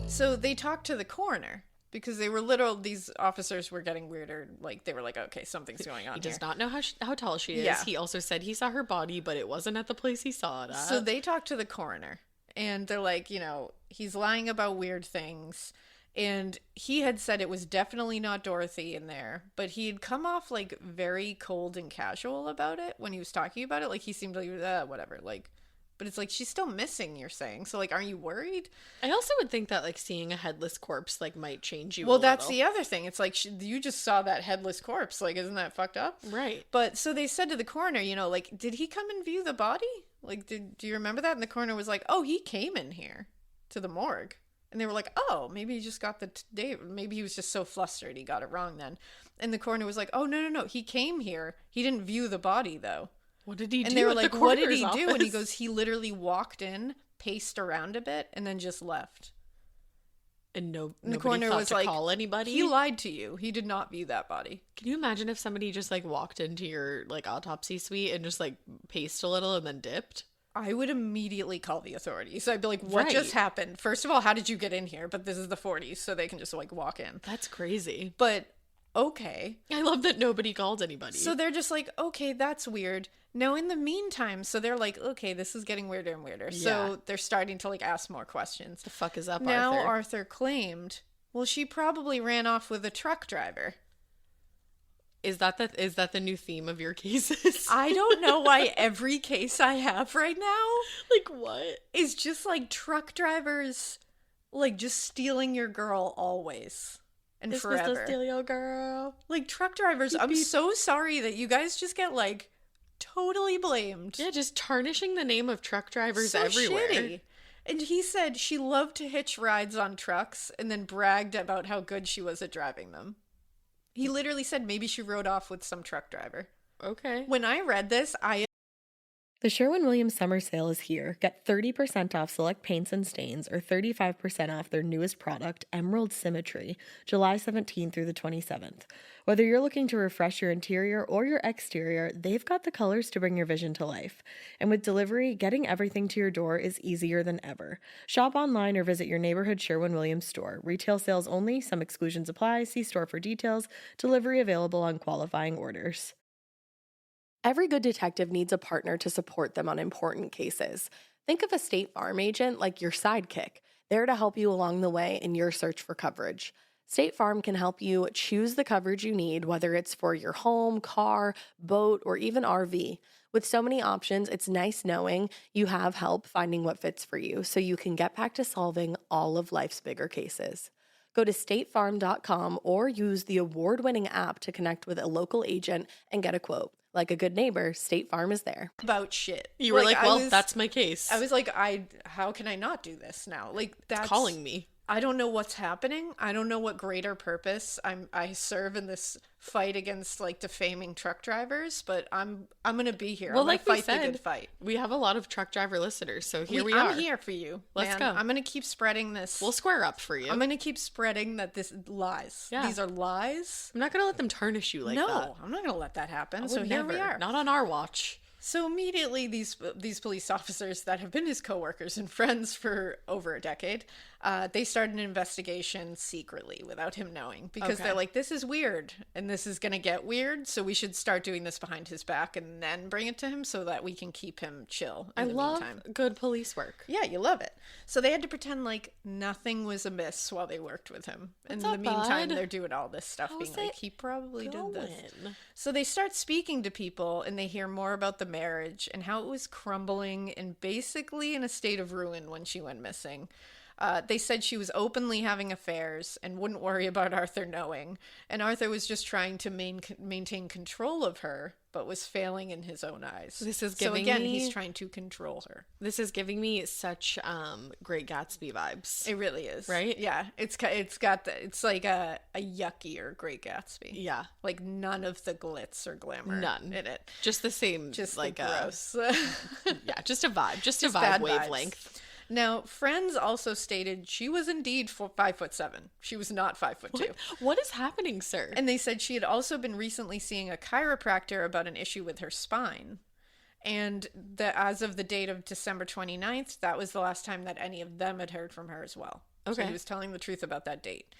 So they talked to the coroner because these officers were getting weirder. Like, they were like, okay, something's going on He does not know how tall she is. Yeah. He also said he saw her body, but it wasn't at the place he saw it at. So they talked to the coroner, and they're like, you know, he's lying about weird things. And he had said it was definitely not Dorothy in there, but he had come off like very cold and casual about it when he was talking about it. Like, he seemed like, whatever, like, but it's like, she's still missing, you're saying. So like, aren't you worried? I also would think that like seeing a headless corpse like might change you. Well, that's the other thing. It's like, you just saw that headless corpse. Like, isn't that fucked up? Right. But so they said to the coroner, you know, like, did he come and view the body? Like, do you remember that? And the coroner was like, oh, he came in here to the morgue. And they were like, oh, maybe he just got the day. Maybe he was just so flustered he got it wrong then. And the coroner was like, oh, no. He came here. He didn't view the body, though. What did he do? And they were like, what did he office? do? And he goes, he literally walked in, paced around a bit, and then just left. And the coroner was like, call anybody? He lied to you. He did not view that body. Can you imagine if somebody just like walked into your like autopsy suite and just like paced a little and then dipped? I would immediately call the authorities. I'd be like, what just happened? First of all, how did you get in here? But this is the 40s, so they can just like walk in. That's crazy. But okay. I love that nobody called anybody. So they're just like, okay, that's weird. Now, in the meantime, so they're like, okay, this is getting weirder and weirder. Yeah. So they're starting to like ask more questions. The fuck is up, now, Arthur? Arthur claimed, well, she probably ran off with a truck driver. Is that the new theme of your cases? I don't know why every case I have right now, like what, is just like truck drivers, like just stealing your girl always and this forever. Was steal your girl. Like truck drivers, I'm so sorry that you guys just get like totally blamed. Yeah, just tarnishing the name of truck drivers so everywhere. Shitty. And he said she loved to hitch rides on trucks and then bragged about how good she was at driving them. He literally said maybe she rode off with some truck driver. Okay. When I read this, The Sherwin-Williams summer sale is here. Get 30% off select paints and stains or 35% off their newest product, Emerald Symmetry, July 17th through the 27th. Whether you're looking to refresh your interior or your exterior, they've got the colors to bring your vision to life. And with delivery, getting everything to your door is easier than ever. Shop online or visit your neighborhood Sherwin-Williams store. Retail sales only. Some exclusions apply. See store for details. Delivery available on qualifying orders. Every good detective needs a partner to support them on important cases. Think of a State Farm agent like your sidekick, there to help you along the way in your search for coverage. State Farm can help you choose the coverage you need, whether it's for your home, car, boat, or even RV. With so many options, it's nice knowing you have help finding what fits for you so you can get back to solving all of life's bigger cases. Go to statefarm.com or use the award-winning app to connect with a local agent and get a quote. Like a good neighbor, State Farm is there. About shit. You were like, well, that's my case. I was like, how can I not do this now? Like, that's it's calling me. I don't know what's happening. I don't know what greater purpose I serve in this fight against like defaming truck drivers, but I'm gonna be here. Well, I'm gonna like we fight said, the good fight. we have a lot of truck driver listeners, so here we are. I'm here for you. Let's man. go. I'm gonna keep spreading this. We'll square up for you. I'm gonna keep spreading that this lies. Yeah. These are lies. I'm not gonna let them tarnish you like that. No, I'm not gonna let that happen. I So would here we never. are. Not on our watch. So immediately, these police officers that have been his coworkers and friends for over a decade, they started an investigation secretly without him knowing, because they're like, this is weird and this is going to get weird. So we should start doing this behind his back and then bring it to him so that we can keep him chill. I love good police work. Yeah, you love it. So they had to pretend like nothing was amiss while they worked with him. In the not meantime, bad. they're doing all this stuff, How's being like, it he probably did this. going? So they start speaking to people and they hear more about the marriage and how it was crumbling and basically in a state of ruin when she went missing. They said she was openly having affairs and wouldn't worry about Arthur knowing. And Arthur was just trying to maintain control of her, but was failing in his own eyes. This is so giving again, me- he's trying to control her. This is giving me such Great Gatsby vibes. It really is. Right? Yeah. It's like a yuckier Great Gatsby. Yeah. Like none of the glitz or glamour None. in it. Just the same, Just like the gross. yeah, just a vibe, just a vibe bad vibes. wavelength. Now, friends also stated she was indeed 5'7". She was not 5'2". What is happening, sir? And they said she had also been recently seeing a chiropractor about an issue with her spine. And as of the date of December 29th, that was the last time that any of them had heard from her as well. Okay. So he was telling the truth about that date.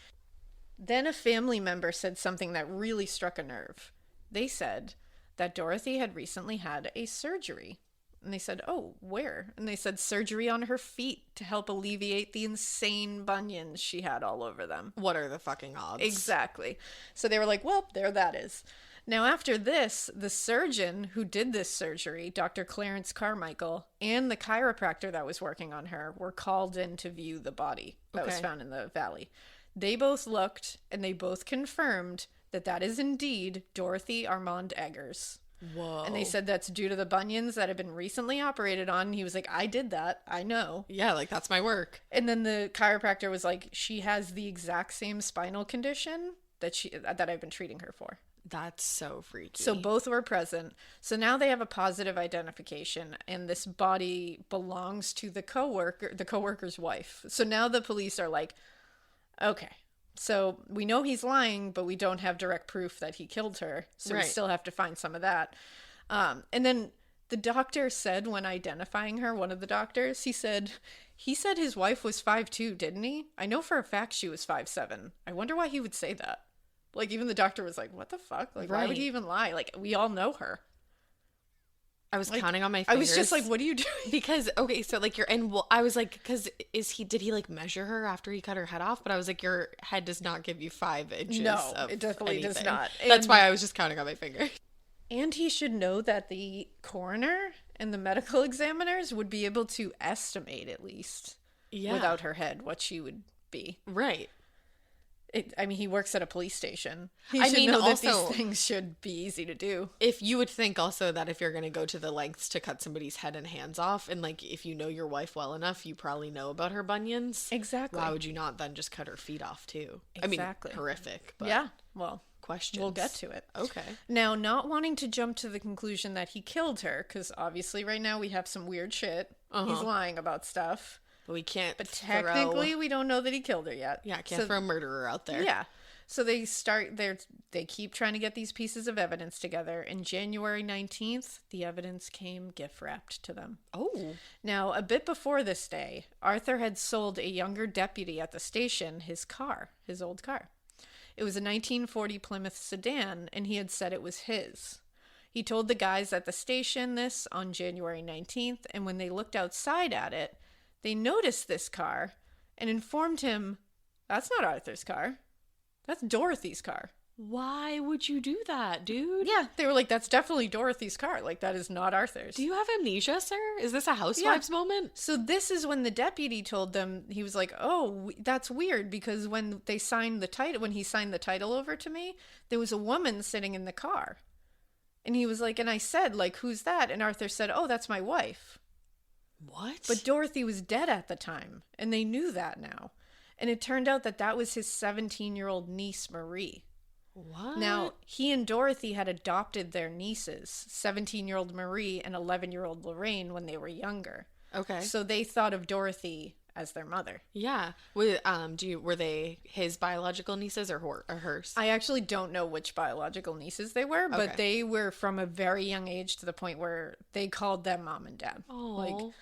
Then a family member said something that really struck a nerve. They said that Dorothy had recently had a surgery. And they said, oh, where? And they said surgery on her feet to help alleviate the insane bunions she had all over them. What are the fucking odds? Exactly. So they were like, well, there that is. Now, after this, the surgeon who did this surgery, Dr. Clarence Carmichael, and the chiropractor that was working on her were called in to view the body that was found in the valley. They both looked, and they both confirmed that that is indeed Dorothy Armand Eggers. Whoa. And they said that's due to the bunions that have been recently operated on. He was like, I did that. I know. Yeah, like that's my work. And then the chiropractor was like, she has the exact same spinal condition that I've been treating her for. That's so freaky. So both were present. So now they have a positive identification, and this body belongs to the coworker's wife. So now the police are like, okay, so we know he's lying, but we don't have direct proof that he killed her. So we still have to find some of that. And then the doctor said when identifying her, one of the doctors, he said his wife was 5'2", didn't he? I know for a fact she was 5'7". I wonder why he would say that. Like, even the doctor was like, what the fuck? Like, why would he even lie? Like, we all know her. I was counting on my I fingers. was just like, what are you doing? Because, okay, so like I was like, because did he like measure her after he cut her head off? But I was like, your head does not give you 5 inches. No, of it definitely does anything. not. That's And- why I was just counting on my finger. And he should know that the coroner and the medical examiners would be able to estimate at least without her head what she would be. Right. I mean, he works at a police station. He I should mean, know that also- these things should be easy to do. If you would think also that if you're going to go to the lengths to cut somebody's head and hands off, and like if you know your wife well enough, you probably know about her bunions. Exactly. Why would you not then just cut her feet off too? Exactly. I mean, horrific. But Yeah, well, questions. we'll get to it. Okay. Now, not wanting to jump to the conclusion that he killed her, because obviously right now we have some weird shit. He's lying about stuff. But we can't. But technically, we don't know that he killed her yet. can't throw a murderer out there. Yeah. So they keep trying to get these pieces of evidence together. And January 19th, the evidence came gift wrapped to them. Oh. Now, a bit before this day, Arthur had sold a younger deputy at the station his old car. It was a 1940 Plymouth sedan, and he had said it was his. He told the guys at the station this on January 19th, and when they looked outside at it, they noticed this car and informed him, that's not Arthur's car. That's Dorothy's car. Why would you do that, dude? Yeah, they were like, that's definitely Dorothy's car. Like, that is not Arthur's. Do you have amnesia, sir? Is this a housewives moment? So this is when the deputy told them, he was like, oh, that's weird, because when he signed the title over to me, there was a woman sitting in the car. And he was like, and I said, like, who's that? And Arthur said, oh, that's my wife. What? But Dorothy was dead at the time, and they knew that now. And it turned out that that was his 17-year-old niece, Marie. What? Now, he and Dorothy had adopted their nieces, 17-year-old Marie and 11-year-old Lorraine, when they were younger. Okay. So they thought of Dorothy as their mother. Yeah. Were they his biological nieces or hers? I actually don't know which biological nieces they were, but Okay. they were from a very young age to the point where they called them mom and dad. Oh.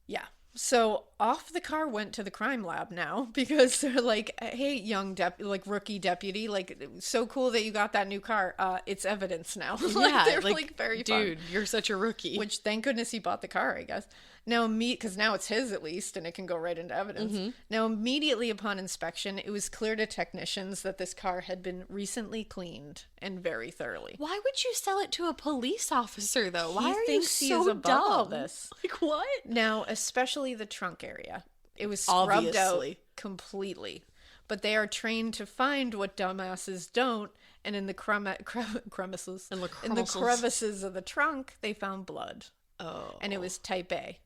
Yeah. So off the car went to the crime lab now because they're like, hey, young rookie deputy, like, so cool that you got that new car. It's evidence now. Yeah. They're very fun. dude, you're such a rookie. Which, thank goodness he bought the car, I guess. Now, because now it's his at least, and it can go right into evidence. Now, immediately upon inspection, it was clear to technicians that this car had been recently cleaned and very thoroughly. Why would you sell it to a police officer, though? Why He are you thinks he so is above all dumb? this. Like, what? Now, especially the trunk area. It was scrubbed out Obviously. completely. But they are trained to find what dumbasses don't, and in the crevices, In the in the crevices. crevices of the trunk, they found blood. Oh. And it was type A.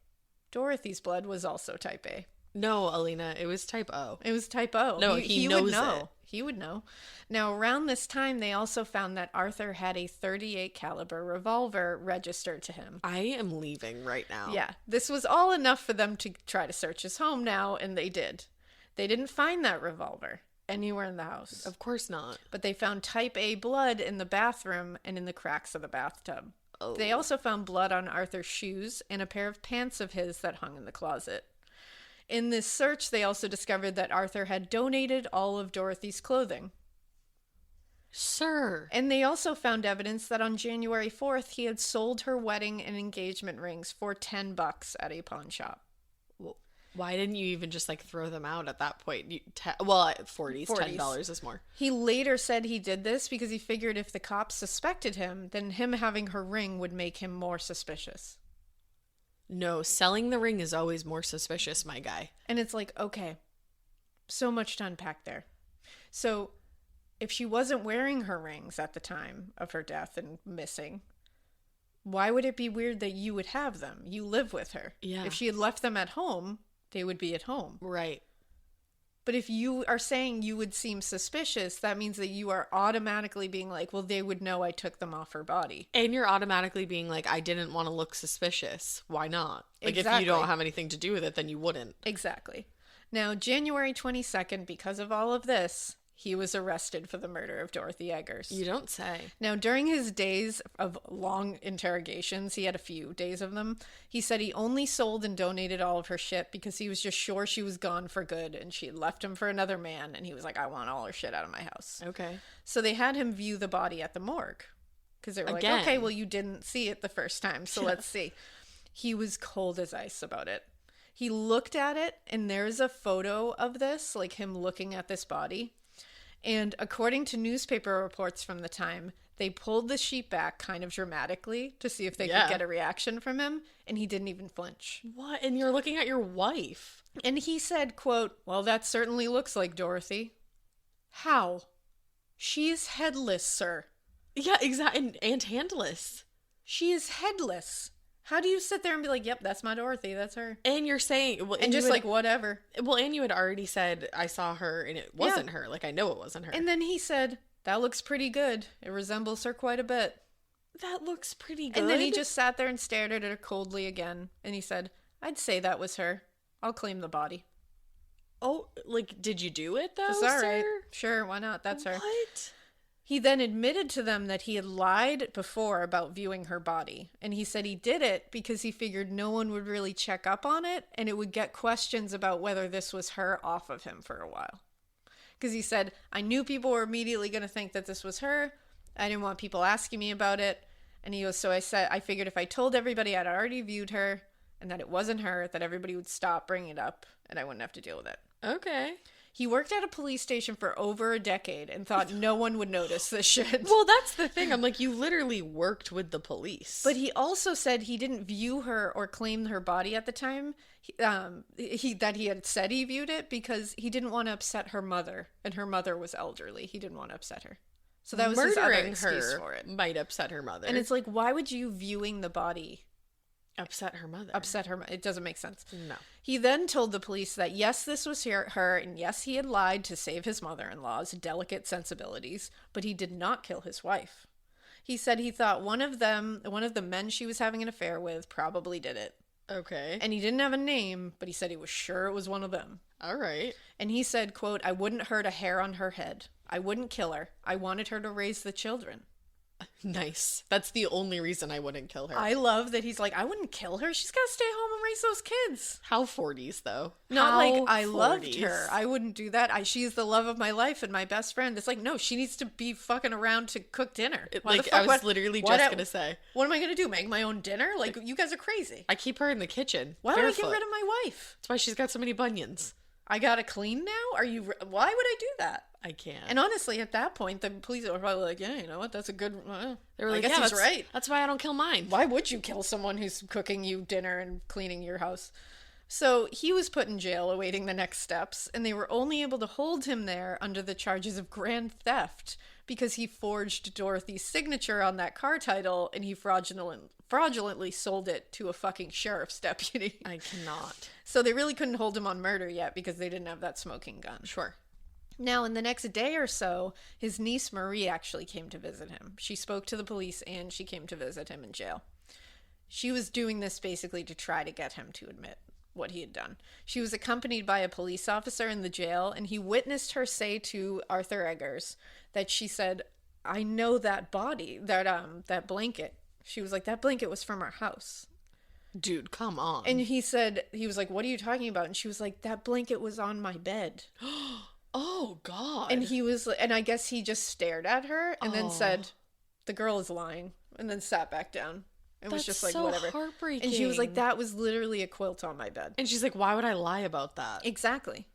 Dorothy's blood was also type A. No, Alaina, it was type O. It was type O. No, he knows would know. it. He would know. Now, around this time, they also found that Arthur had a .38 caliber revolver registered to him. I am leaving right now. Yeah, this was all enough for them to try to search his home now, and they did. They didn't find that revolver anywhere in the house. Of course not. But they found type A blood in the bathroom and in the cracks of the bathtub. Oh. They also found blood on Arthur's shoes and a pair of pants of his that hung in the closet. In this search, they also discovered that Arthur had donated all of Dorothy's clothing. Sir. And they also found evidence that on January 4th, he had sold her wedding and engagement rings for $10 at a pawn shop. Why didn't you even just like throw them out at that point? At 40s, $10 is more. He later said he did this because he figured if the cops suspected him, then him having her ring would make him more suspicious. No, selling the ring is always more suspicious, my guy. And it's like, okay, so much to unpack there. So if she wasn't wearing her rings at the time of her death and missing, why would it be weird that you would have them? You live with her. Yeah. If she had left them at home, they would be at home. Right. But if you are saying you would seem suspicious, that means that you are automatically being like, well, they would know I took them off her body. And you're automatically being like, I didn't want to look suspicious. Why not? Like, if Exactly. you don't have anything to do with it, then you wouldn't. Exactly. Now, January 22nd, because of all of this, he was arrested for the murder of Dorothy Eggers. You don't say. Now, during his days of long interrogations, he had a few days of them, he said he only sold and donated all of her shit because he was just sure she was gone for good and she had left him for another man, and he was like, I want all her shit out of my house. Okay. So they had him view the body at the morgue because they were Again. like, okay, well, you didn't see it the first time, so let's see. He was cold as ice about it. He looked at it, and there's a photo of this, like him looking at this body. And according to newspaper reports from the time, they pulled the sheet back kind of dramatically to see if they could get a reaction from him, and he didn't even flinch. What? And you're looking at your wife. And he said, quote, well, that certainly looks like Dorothy. How? She is headless, sir. Yeah, exactly. And handless. She is headless. How do you sit there and be like, yep, that's my Dorothy, that's her? And you're saying, well, And just you like, whatever. well, and you had already said, I saw her and it wasn't her. Like, I know it wasn't her. And then he said, that looks pretty good. It resembles her quite a bit. that looks pretty good. And then he just sat there and stared at her coldly again. And he said, I'd say that was her. I'll claim the body. Oh, like, did you do it though, It's all sir? right. Sure, why not? That's her. What? He then admitted to them that he had lied before about viewing her body. And he said he did it because he figured no one would really check up on it and it would get questions about whether this was her off of him for a while. Because he said, I knew people were immediately going to think that this was her. I didn't want people asking me about it. And he goes, so I figured if I told everybody I'd already viewed her and that it wasn't her, that everybody would stop bringing it up and I wouldn't have to deal with it. Okay. He worked at a police station for over a decade and thought no one would notice this shit. Well, that's the thing. I'm like, you literally worked with the police. But he also said he didn't view her or claim her body at the time that he had said he viewed it because he didn't want to upset her mother, and her mother was elderly. He didn't want to upset her. So that was his other murdering excuse her for it. might upset her mother. And it's like, why would you viewing the body Upset her mother. Upset her. It doesn't make sense. No. He then told the police that yes, this was her, and yes, he had lied to save his mother-in-law's delicate sensibilities, but he did not kill his wife. He said he thought one of the men she was having an affair with, probably did it. Okay. And he didn't have a name, but he said he was sure it was one of them. All right. And he said, quote, "I wouldn't hurt a hair on her head. I wouldn't kill her. I wanted her to raise the children." Nice. That's the only reason I wouldn't kill her. I love that he's like, I wouldn't kill her. She's got to stay home and raise those kids. How 40s, though? Not How like I 40s? loved her. I wouldn't do that. She's the love of my life and my best friend. It's like, no, she needs to be fucking around to cook dinner. I was literally just going to say. What am I going to do? Make my own dinner? Like, you guys are crazy. I keep her in the kitchen. Why don't I barefoot. get rid of my wife? That's why she's got so many bunions. I gotta clean now? Why would I do that? I can't. And honestly, at that point, the police were probably like, yeah, you know what? That's a good... They were like, I guess yeah, he's right. That's why I don't kill mine. Why would you kill someone who's cooking you dinner and cleaning your house? So he was put in jail awaiting the next steps, and they were only able to hold him there under the charges of grand theft because he forged Dorothy's signature on that car title, and he fraudulently sold it to a fucking sheriff's deputy. I cannot. So they really couldn't hold him on murder yet because they didn't have that smoking gun. Sure. Now, in the next day or so, his niece Marie actually came to visit him. She spoke to the police and she came to visit him in jail. She was doing this basically to try to get him to admit what he had done. She was accompanied by a police officer in the jail, and he witnessed her say to Arthur Eggers that she said, "I know that body, that blanket." She was like, "That blanket was from our house." Dude, come on. And he was like, "What are you talking about?" And she was like, "That blanket was on my bed." Oh, God. And I guess he just stared at her and then said, "The girl is lying," and then sat back down. It was just like, so whatever. Heartbreaking. And she was like, "That was literally a quilt on my bed." And she's like, why would I lie about that? Exactly.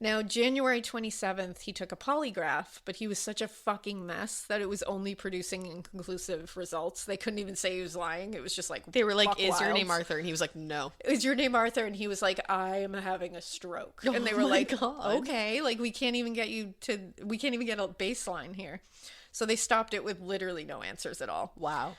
Now, January 27th, he took a polygraph, but he was such a fucking mess that it was only producing inconclusive results. They couldn't even say he was lying. It was just like, They were like, buck is your wild. name Arthur? And he was like, no. Is your name Arthur? And he was like, "I am having a stroke." And they were my like, God. "Okay, like we can't even get a baseline here." So they stopped it with literally no answers at all. Wow.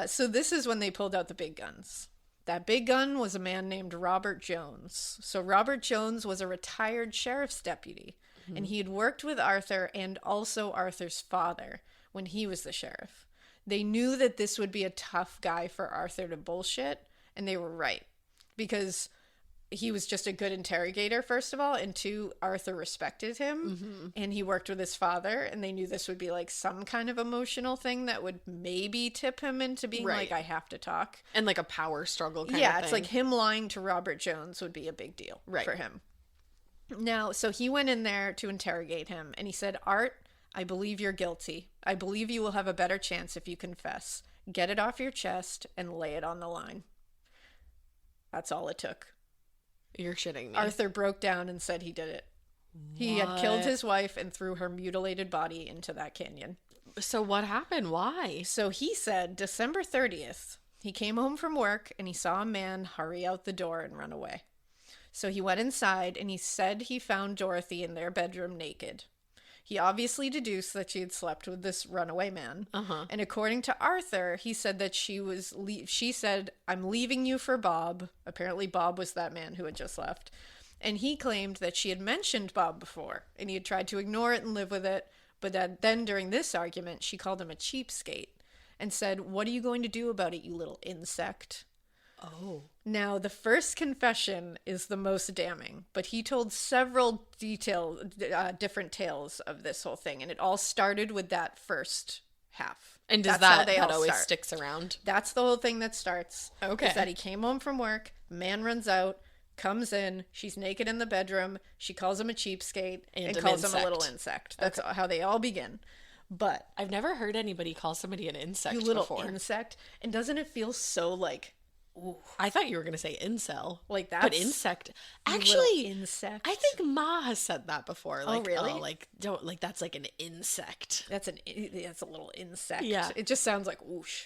So this is when they pulled out the big guns. That big gun was a man named Robert Jones. So Robert Jones was a retired sheriff's deputy, and he had worked with Arthur and also Arthur's father when he was the sheriff. They knew that this would be a tough guy for Arthur to bullshit, and they were right. Because he was just a good interrogator, first of all, and two, Arthur respected him, and he worked with his father, and they knew this would be like some kind of emotional thing that would maybe tip him into being Right. like, I have to talk. And like a power struggle kind of Yeah, thing. it's like him lying to Robert Jones would be a big deal Right. for him. Now, so he went in there to interrogate him, and he said, "Art, I believe you're guilty. I believe you will have a better chance if you confess. Get it off your chest and lay it on the line." That's all it took. You're shitting me. Arthur broke down and said he did it. He had killed his wife and threw her mutilated body into that canyon. So what happened? Why? So he said December 30th, he came home from work and he saw a man hurry out the door and run away. So he went inside and he said he found Dorothy in their bedroom naked. He obviously deduced that she had slept with this runaway man. And according to Arthur, he said that she said, "I'm leaving you for Bob." Apparently Bob was that man who had just left. And he claimed that she had mentioned Bob before, and he had tried to ignore it and live with it. But that then during this argument, she called him a cheapskate and said, "What are you going to do about it, you little insect?" Oh. Now, the first confession is the most damning, but he told several different tales of this whole thing, and it all started with that first half. And does That's how that they all always start. sticks around? That's the whole thing that starts. Okay. Is that he came home from work, man runs out, comes in, she's naked in the bedroom, she calls him a cheapskate, and an calls him a insect. little insect. That's how they all begin. But I've never heard anybody call somebody an insect you little before. insect, and doesn't it feel so like, ooh, I thought you were going to say incel. like that? But insect. You little Actually, insect. I think Ma has said that before. Like, really? Don't, like, that's like an insect. That's a little insect. Yeah. It just sounds like whoosh.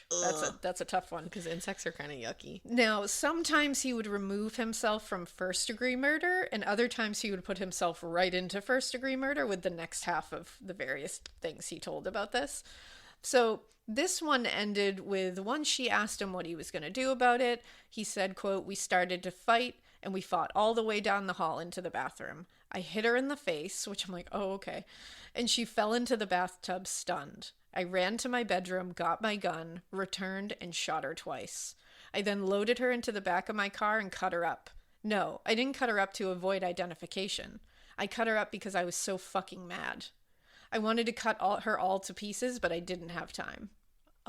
That's a tough one. Because insects are kind of yucky. Now, sometimes he would remove himself from first-degree murder, and other times he would put himself right into first-degree murder with the next half of the various things he told about this. So This one ended with, once she asked him what he was going to do about it, he said, quote, "We started to fight and we fought all the way down the hall into the bathroom. I hit her in the face," which I'm like, oh, okay. "And she fell into the bathtub stunned. I ran to my bedroom, got my gun, returned, and shot her twice. I then loaded her into the back of my car and cut her up. No, I didn't cut her up to avoid identification. I cut her up because I was so fucking mad. I wanted to cut her all to pieces, but I didn't have time."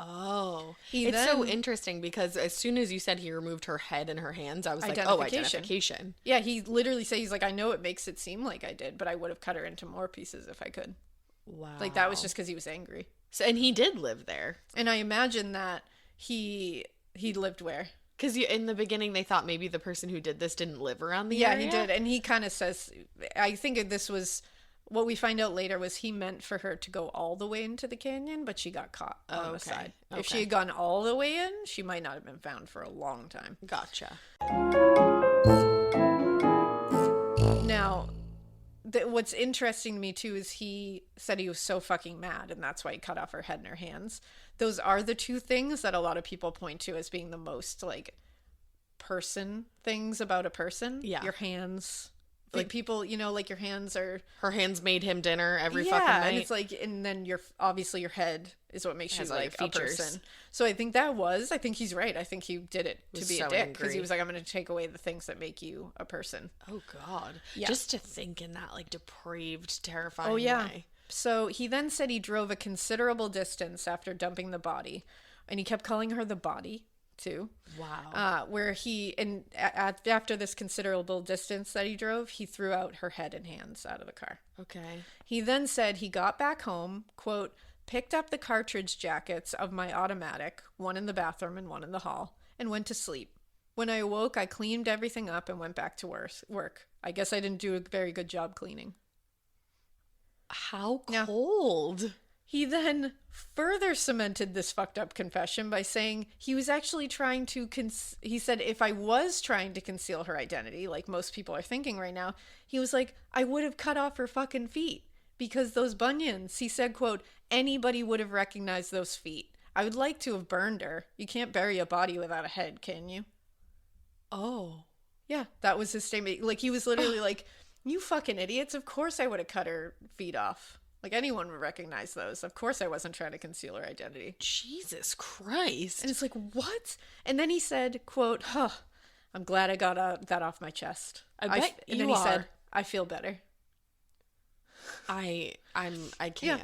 Oh, it's so interesting because as soon as you said he removed her head and her hands, I was like, oh, identification. Yeah, he literally says, he's like, "I know it makes it seem like I did, but I would have cut her into more pieces if I could." Wow. Like, that was just because he was angry. So, and he did live there. And I imagine that he lived where? Because in the beginning, they thought maybe the person who did this didn't live around the area. area. Yeah, he did. And he kind of says, I think this was... What we find out later was he meant for her to go all the way into the canyon, but she got caught on the side. If she had gone all the way in, she might not have been found for a long time. Gotcha. Now, what's interesting to me, too, is he said he was so fucking mad, and that's why he cut off her head and her hands. Those are the two things that a lot of people point to as being the most, like, person things about a person. Yeah. Your hands... Like, people, you know, like, your hands are... Her hands made him dinner every fucking night. And it's like, and then obviously your head is what makes you, like, a features. person. So I think I think he's right. I think he did it to be a dick. Because he was like, I'm going to take away the things that make you a person. Oh, God. Yeah. Just to think in that, like, depraved, terrifying way. So he then said he drove a considerable distance after dumping the body. And he kept calling her the body, too. Wow. Where after this considerable distance that he drove, he threw out her head and hands out of the car. Okay. He then said he got back home, quote, "picked up the cartridge jackets of my automatic, one in the bathroom and one in the hall, and went to sleep. When I awoke, I cleaned everything up and went back to work. I guess I didn't do a very good job cleaning." How cold. Yeah. He then further cemented this fucked up confession by saying he was actually trying to, he said, if I was trying to conceal her identity, like most people are thinking right now, he was like, I would have cut off her fucking feet because those bunions, he said, quote, "anybody would have recognized those feet. I would like to have burned her. You can't bury a body without a head, can you?" Oh. Yeah, that was his statement. Like, he was literally like, "You fucking idiots. Of course I would have cut her feet off. Like, anyone would recognize those. Of course I wasn't trying to conceal her identity." Jesus Christ. And it's like, what? And then he said, quote, "I'm glad I got that off my chest." And then he said, "I feel better." I can't.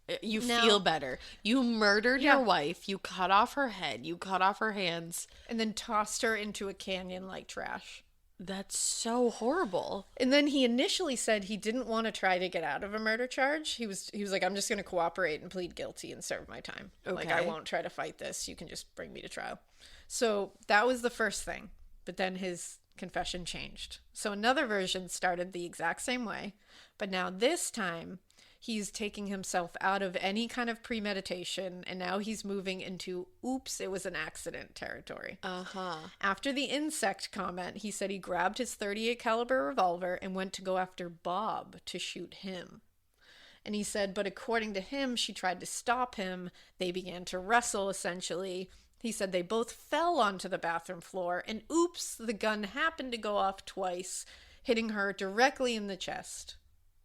Yeah. You now, feel better. You murdered your wife. You cut off her head. You cut off her hands. And then tossed her into a canyon like trash. That's so horrible. And then he initially said he didn't want to try to get out of a murder charge. He was like, "I'm just going to cooperate and plead guilty and serve my time. Okay. Like, I won't try to fight this. You can just bring me to trial." So that was the first thing. But then his confession changed. So another version started the exact same way. But now this time, he's taking himself out of any kind of premeditation, and now he's moving into, oops, it was an accident territory. After the insect comment, he said he grabbed his .38 caliber revolver and went to go after Bob to shoot him. And he said, but according to him, she tried to stop him. They began to wrestle, essentially. He said they both fell onto the bathroom floor, and oops, the gun happened to go off twice, hitting her directly in the chest.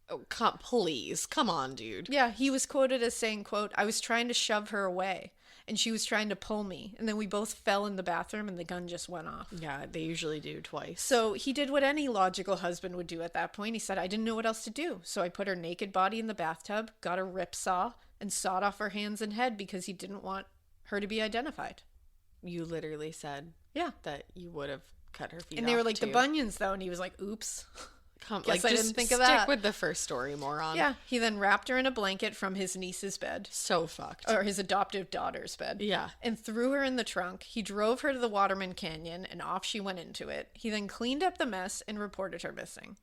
Oh, please. Come on, dude. Yeah, he was quoted as saying, quote, "I was trying to shove her away, and she was trying to pull me, and then we both fell in the bathroom, and the gun just went off." Yeah, they usually do twice. So he did what any logical husband would do at that point. He said, "I didn't know what else to do, so I put her naked body in the bathtub, got a rip saw, and sawed off her hands and head because he didn't want her to be identified." You literally said that you would have cut her feet off, and they were like, too. "The bunions, though," and he was like, "Oops." Guess I didn't think of that. Stick with the first story, moron. Yeah, he then wrapped her in a blanket from his niece's bed. So fucked. Or his adoptive daughter's bed. Yeah. And threw her in the trunk. He drove her to the Waterman Canyon, and off she went into it. He then cleaned up the mess and reported her missing.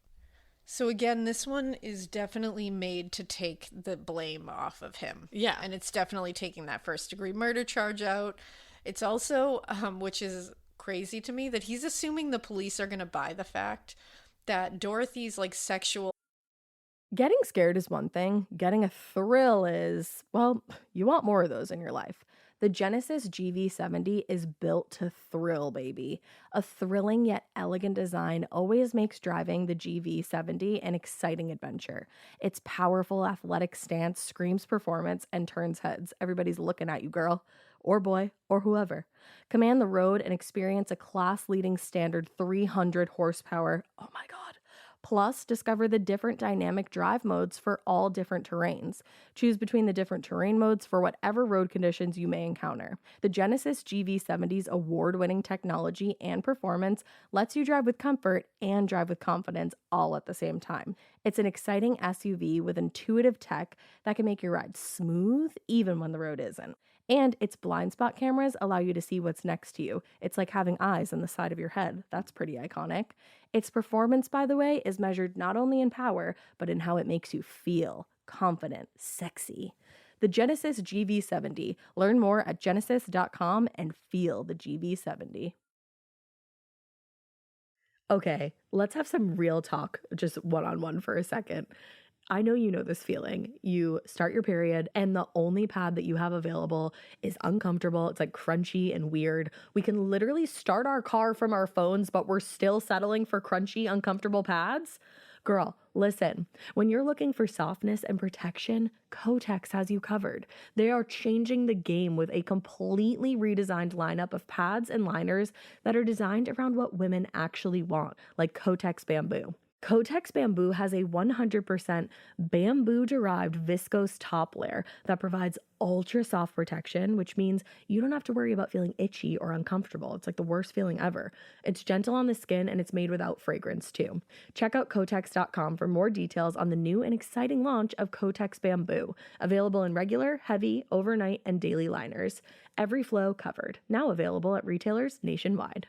So again, this one is definitely made to take the blame off of him. Yeah. And it's definitely taking that first-degree murder charge out. It's also, which is crazy to me, that he's assuming the police are going to buy the fact that Dorothy's, like, sexual Getting scared is one thing. Getting a thrill is, well, you want more of those in your life. The Genesis GV70 is built to thrill, baby. A thrilling yet elegant design always makes driving the GV70 an exciting adventure. Its powerful athletic stance screams performance and turns heads. Everybody's looking at you, girl, or boy, or whoever. Command the road and experience a class-leading standard 300 horsepower. Oh my God. Plus, discover the different dynamic drive modes for all different terrains. Choose between the different terrain modes for whatever road conditions you may encounter. The Genesis GV70's award-winning technology and performance lets you drive with comfort and drive with confidence all at the same time. It's an exciting SUV with intuitive tech that can make your ride smooth even when the road isn't. And its blind spot cameras allow you to see what's next to you. It's like having eyes on the side of your head. That's pretty iconic. Its performance, by the way, is measured not only in power, but in how it makes you feel confident, sexy. The Genesis GV70. Learn more at genesis.com and feel the GV70. Okay, let's have some real talk, just one-on-one for a second. I know you know this feeling. You start your period and the only pad that you have available is uncomfortable. It's like crunchy and weird. We can literally start our car from our phones, but we're still settling for crunchy, uncomfortable pads. Girl, listen, when you're looking for softness and protection, Kotex has you covered. They are changing the game with a completely redesigned lineup of pads and liners that are designed around what women actually want, like Kotex Bamboo. Kotex Bamboo has a 100% bamboo-derived viscose top layer that provides ultra-soft protection, which means you don't have to worry about feeling itchy or uncomfortable. It's like the worst feeling ever. It's gentle on the skin and it's made without fragrance too. Check out Kotex.com for more details on the new and exciting launch of Kotex Bamboo, available in regular, heavy, overnight, and daily liners. Every flow covered. Now available at retailers nationwide.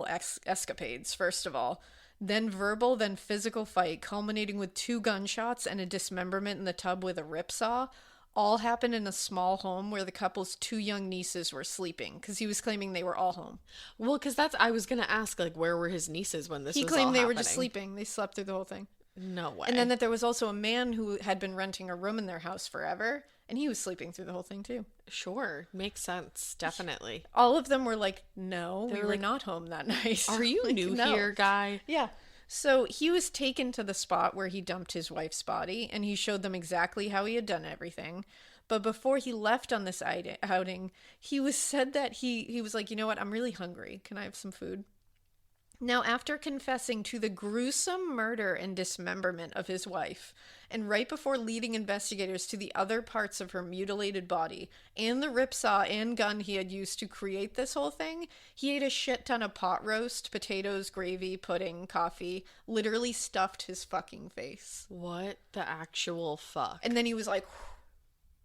Escapades, first of all. Then verbal, then physical fight, culminating with 2 gunshots and a dismemberment in the tub with a ripsaw, all happened in a small home where the couple's 2 young nieces were sleeping, because he was claiming they were all home. Well, because I was going to ask, like, where were his nieces when this was all happening? He claimed they were just sleeping. They slept through the whole thing. No way. And then that there was also a man who had been renting a room in their house forever, and he was sleeping through the whole thing too. Sure. Makes sense. Definitely. All of them were like, no, we were not home that night. Are you like, new no. here, guy? Yeah. So he was taken to the spot where he dumped his wife's body, and he showed them exactly how he had done everything. But before he left on this outing, he was said that he was like, you know what, I'm really hungry. Can I have some food? Now, after confessing to the gruesome murder and dismemberment of his wife, and right before leading investigators to the other parts of her mutilated body, and the ripsaw and gun he had used to create this whole thing, he ate a shit ton of pot roast, potatoes, gravy, pudding, coffee, literally stuffed his fucking face. What the actual fuck? And then he was like,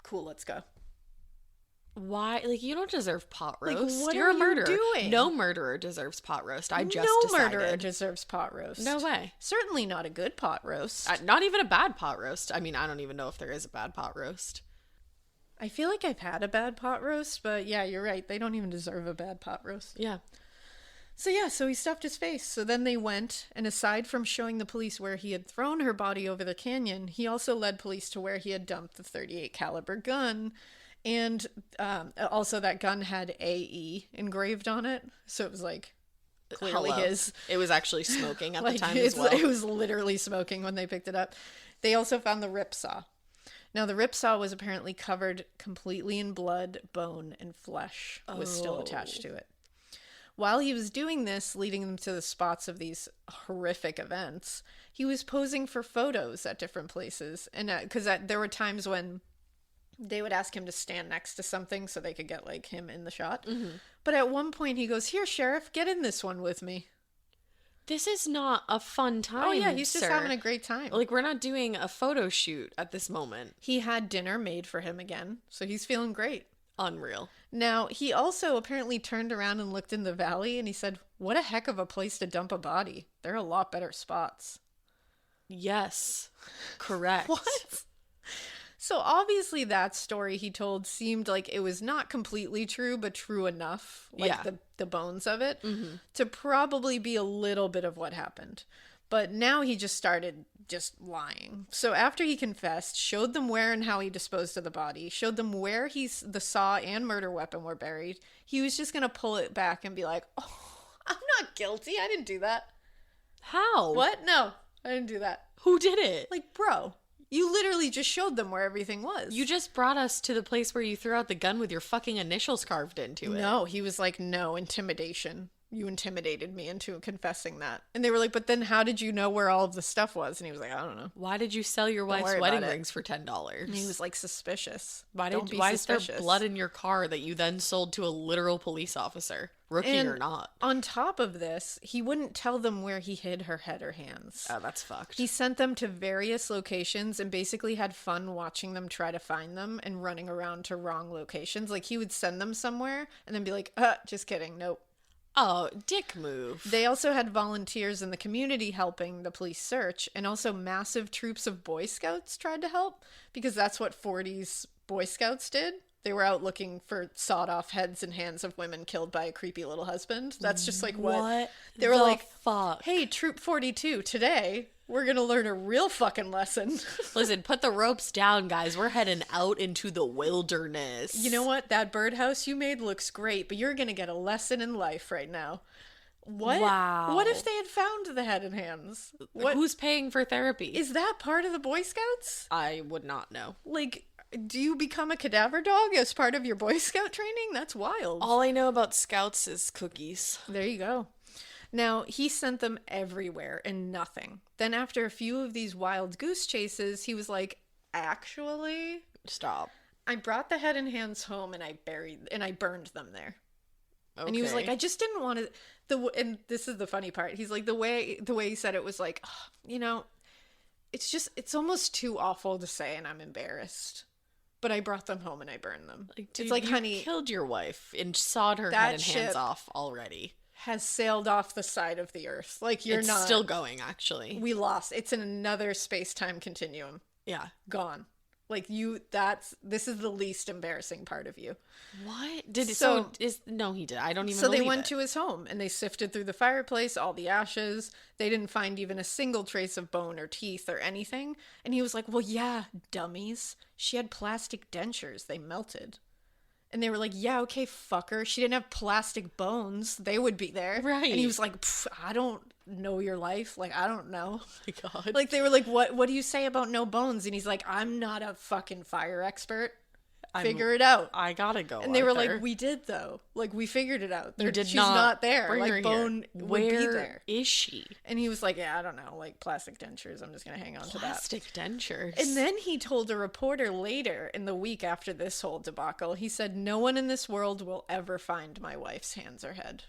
cool, let's go. Why? Like, you don't deserve pot roast. Like, what You're are a murderer. you doing? No murderer deserves pot roast. I just decided. No murderer deserves pot roast. No way. Certainly not a good pot roast. Not even a bad pot roast. I mean, I don't even know if there is a bad pot roast. I feel like I've had a bad pot roast, but yeah, you're right. They don't even deserve a bad pot roast. Yeah. So he stuffed his face. So then they went, and aside from showing the police where he had thrown her body over the canyon, he also led police to where he had dumped the .38 caliber gun. And also that gun had AE engraved on it. So it was like clearly his. It was actually smoking at like, the time as well. It was literally smoking when they picked it up. They also found the ripsaw. Now the ripsaw was apparently covered completely in blood, bone, and flesh was still attached to it. While he was doing this, leading them to the spots of these horrific events, he was posing for photos at different places. And because there were times when they would ask him to stand next to something so they could get like him in the shot. Mm-hmm. But at one point he goes, "Here, Sheriff, get in this one with me." This is not a fun time. Oh yeah, he's just having a great time. Like, we're not doing a photo shoot at this moment. He had dinner made for him again, so he's feeling great. Unreal. Now, he also apparently turned around and looked in the valley and he said, "What a heck of a place to dump a body. There are a lot better spots." Yes. Correct. What? So obviously that story he told seemed like it was not completely true, but true enough, like the bones of it, to probably be a little bit of what happened. But now he just started just lying. So after he confessed, showed them where and how he disposed of the body, showed them where the saw and murder weapon were buried, he was just going to pull it back and be like, oh, I'm not guilty. I didn't do that. How? What? No, I didn't do that. Who did it? Like, bro, you literally just showed them where everything was. You just brought us to the place where you threw out the gun with your fucking initials carved into it. No, he was like, no, intimidation. You intimidated me into confessing that. And they were like, but then how did you know where all of the stuff was? And he was like, I don't know. Why did you sell your wife's worry wedding about it. rings for $10? And he was like, suspicious. Why is there suspicious. blood in your car that you then sold to a literal police officer? Rookie And or not? on top of this, he wouldn't tell them where he hid her head or hands. Oh, that's fucked. He sent them to various locations and basically had fun watching them try to find them and running around to wrong locations. Like, he would send them somewhere and then be like, just kidding, nope. Oh, dick move. They also had volunteers in the community helping the police search, and also massive troops of Boy Scouts tried to help, because that's what 40s Boy Scouts did. They were out looking for sawed-off heads and hands of women killed by a creepy little husband. That's just like what they were like, fuck? hey, Troop 42, today we're going to learn a real fucking lesson. Listen, put the ropes down, guys. We're heading out into the wilderness. You know what? That birdhouse you made looks great, but you're going to get a lesson in life right now. What? Wow. What if they had found the head and hands? What? Who's paying for therapy? Is that part of the Boy Scouts? I would not know. Like, do you become a cadaver dog as part of your Boy Scout training? That's wild. All I know about scouts is cookies. There you go. Now, he sent them everywhere and nothing. Then after a few of these wild goose chases, he was like, actually, Stop. I brought the head and hands home and I burned them there. Okay. And he was like, I just didn't want to, and this is the funny part. He's like, the way he said it was like, it's almost too awful to say and I'm embarrassed. But I brought them home and I burned them. Dude, it's like, you honey, killed your wife and sawed her that head and hands ship off already. has sailed off the side of the earth. Like, It's still going, actually. We lost. It's in another space-time continuum. Yeah. Gone. Like, this is the least embarrassing part of you. What? No, he did. I don't even So they believe went it. to his home and they sifted through the fireplace, all the ashes. They didn't find even a single trace of bone or teeth or anything. And he was like, well, yeah, dummies. She had plastic dentures. They melted. And they were like, yeah, okay, fucker. She didn't have plastic bones. They would be there. Right. And he was like, I don't know your life. Like, I don't know. Oh my God. Like, they were like, what do you say about no bones? And he's like, I'm not a fucking fire expert. Figure it out. I gotta go. And they were Arthur. like, we did though. Like, we figured it out. She's She's not there. Bring her Like, here. bone would be Where there. is she? And he was like, yeah, I don't know. Like, plastic dentures. I'm just going to hang on to that. Plastic dentures. And then he told a reporter later in the week after this whole debacle, he said, no one in this world will ever find my wife's hands or head.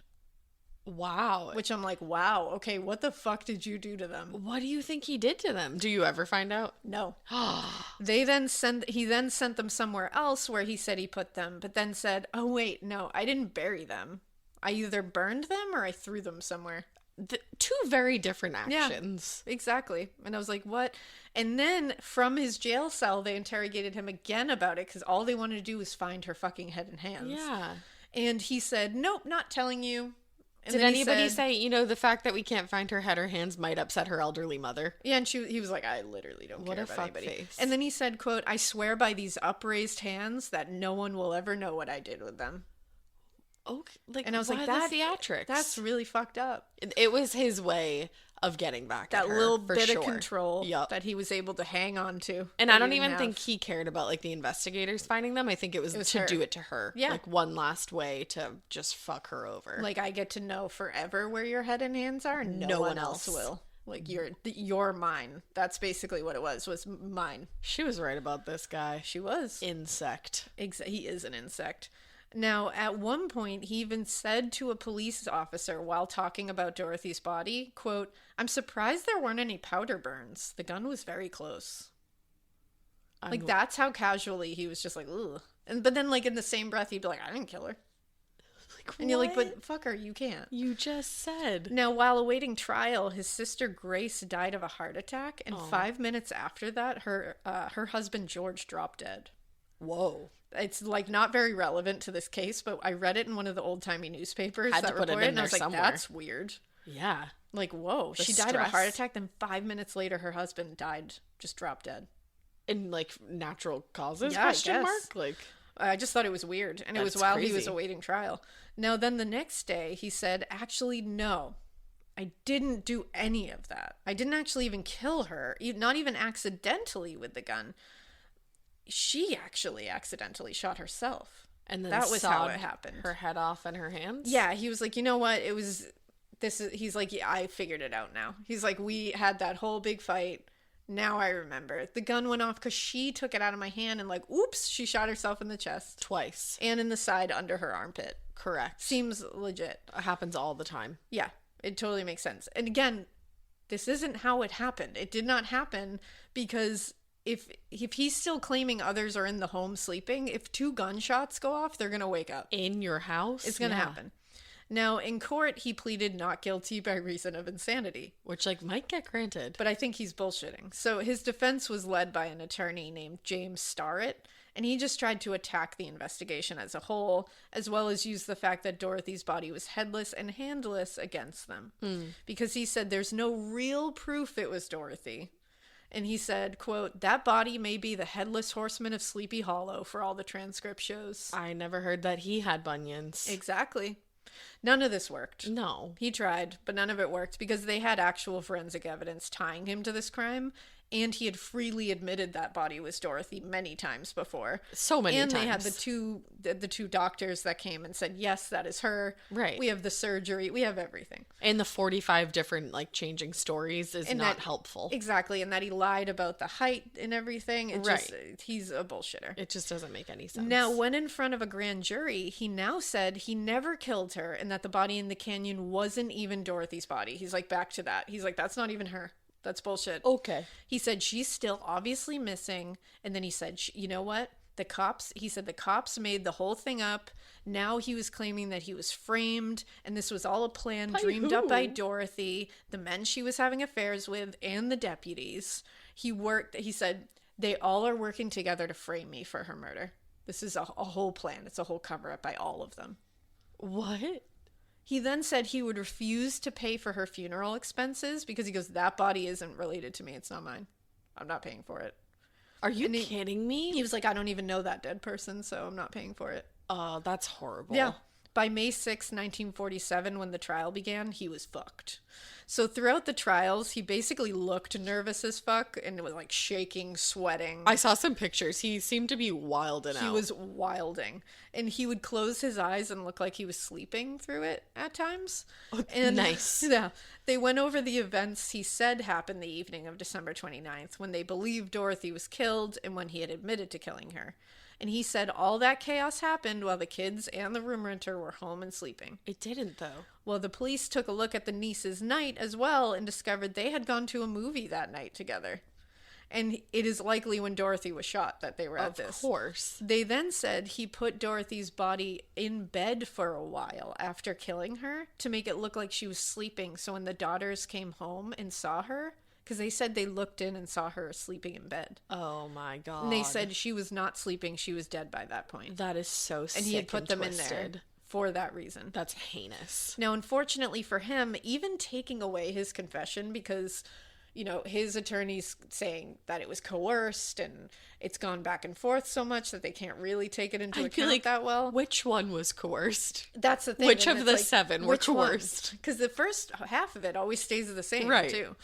Wow. Which I'm like, wow, okay, what the fuck did you do to them? What do you think he did to them? Do you ever find out? No. He then sent them somewhere else where he said he put them, but then said, oh wait, no, I didn't bury them. I either burned them or I threw them somewhere. Two very different actions. Yeah, exactly. And I was like, what? And then from his jail cell, they interrogated him again about it because all they wanted to do was find her fucking head and hands. Yeah. And he said, nope, not telling you. And Did then he anybody said- say, the fact that we can't find her head or hands might upset her elderly mother? Yeah, and he was like, I literally don't What care a about anybody. fuckface. And then he said, quote, I swear by these upraised hands that no one will ever know what I did with them. Okay. And I was why like, the that theatrics. That's really fucked up. It was his way of getting back That at her, little for bit sure. of control Yup. that he was able to hang on to. And that I don't he even didn't think have. he cared about the investigators finding them. I think it was to her. do it to her. Yeah. One last way to just fuck her over. Like, I get to know forever where your head and hands are. No one else will. Like, you're mine. That's basically what it was mine. She was right about this guy. She was. Insect. He is an insect. Now, at one point, he even said to a police officer while talking about Dorothy's body, quote, I'm surprised there weren't any powder burns. The gun was very close. Like, that's how casually he was just like, ugh. But then, like, in the same breath, he'd be like, I didn't kill her. And you're like, but fucker, you can't. You just said. Now, while awaiting trial, his sister Grace died of a heart attack, and 5 minutes after that, her husband George dropped dead. Whoa. It's like not very relevant to this case, but I read it in one of the old timey newspapers Had to that put it reported, in and I there was like, somewhere. that's weird. Yeah. Like, whoa, The she died of a heart stress. attack. Then 5 minutes later, her husband died, just dropped dead. In, like, natural causes, Yeah, I question guess. mark? Like, I just thought it was weird. And it was That's while he was crazy. awaiting trial. Now, then the next day, he said, actually, no, I didn't do any of that. I didn't actually even kill her, not even accidentally with the gun. She actually accidentally shot herself. and then That was how sawed it happened. her head off and her hands? Yeah, he was like, you know what? It was this is he's like, yeah, I figured it out now. He's like, we had that whole big fight. Now I remember. The gun went off because she took it out of my hand and like, oops, she shot herself in the chest Twice. and in the side under her armpit. Correct. Seems legit. It happens all the time. Yeah, it totally makes sense. And again, this isn't how it happened. It did not happen because if he's still claiming others are in the home sleeping, if 2 gunshots go off, they're going to wake up. In your house? It's going to happen. Now, in court, he pleaded not guilty by reason of insanity. Which, like, might get granted. But I think he's bullshitting. So his defense was led by an attorney named James Starrett, and he just tried to attack the investigation as a whole, as well as use the fact that Dorothy's body was headless and handless against them. Because he said there's no real proof it was Dorothy. And he said, quote, that body may be the headless horseman of Sleepy Hollow for all the transcript shows. I never heard that he had bunions. Exactly. None of this worked. No. He tried, but none of it worked because they had actual forensic evidence tying him to this crime, and he had freely admitted that body was Dorothy many times before. So many and times. they had the two doctors that came and said, yes, that is her. Right. We have the surgery. We have everything. And the 45 different, like, changing stories is And not that- helpful. Exactly. And that he lied about the height and everything. He's a bullshitter. It just doesn't make any sense. Now, when in front of a grand jury, he now said he never killed her and that the body in the canyon wasn't even Dorothy's body. He's like, back to that. He's like, that's not even her. That's bullshit. Okay. He said she's still obviously missing. And then he said, you know what? The cops made the whole thing up. Now he was claiming that he was framed and this was all a plan By dreamed up by who? Dorothy, the men she was having affairs with, and the deputies. He said, they all are working together to frame me for her murder. This is a whole plan. It's a whole cover up by all of them. What? He then said he would refuse to pay for her funeral expenses because he goes, that body isn't related to me. It's not mine. I'm not paying for it. Are you And kidding me? He was like, I don't even know that dead person, so I'm not paying for it. Oh, that's horrible. Yeah. By May 6, 1947, when the trial began, he was fucked. So throughout the trials, he basically looked nervous as fuck and was like shaking, sweating. I saw some pictures. He seemed to be wilding out. He was wilding. And he would close his eyes and look like he was sleeping through it at times. And nice. Yeah. They went over the events he said happened the evening of December 29th, when they believed Dorothy was killed and when he had admitted to killing her. And he said all that chaos happened while the kids and the room renter were home and sleeping. It didn't, though. Well, the police took a look at the niece's night as well and discovered they had gone to a movie that night together. And it is likely when Dorothy was shot that they were at this. Of course. They then said he put Dorothy's body in bed for a while after killing her to make it look like she was sleeping. So when the daughters came home and saw her, because they said they looked in and saw her sleeping in bed. Oh, my God. And they said she was not sleeping. She was dead by that point. That is so sick And he had put them twisted. in there for that reason. That's heinous. Now, unfortunately for him, even taking away his confession, because, you know, his attorney's saying that it was coerced and it's gone back and forth so much that they can't really take it into account that well. Which one was coerced? That's the thing. Which and of it's the like, 7 were coerced? Because the first half of it always stays the same, Right. too.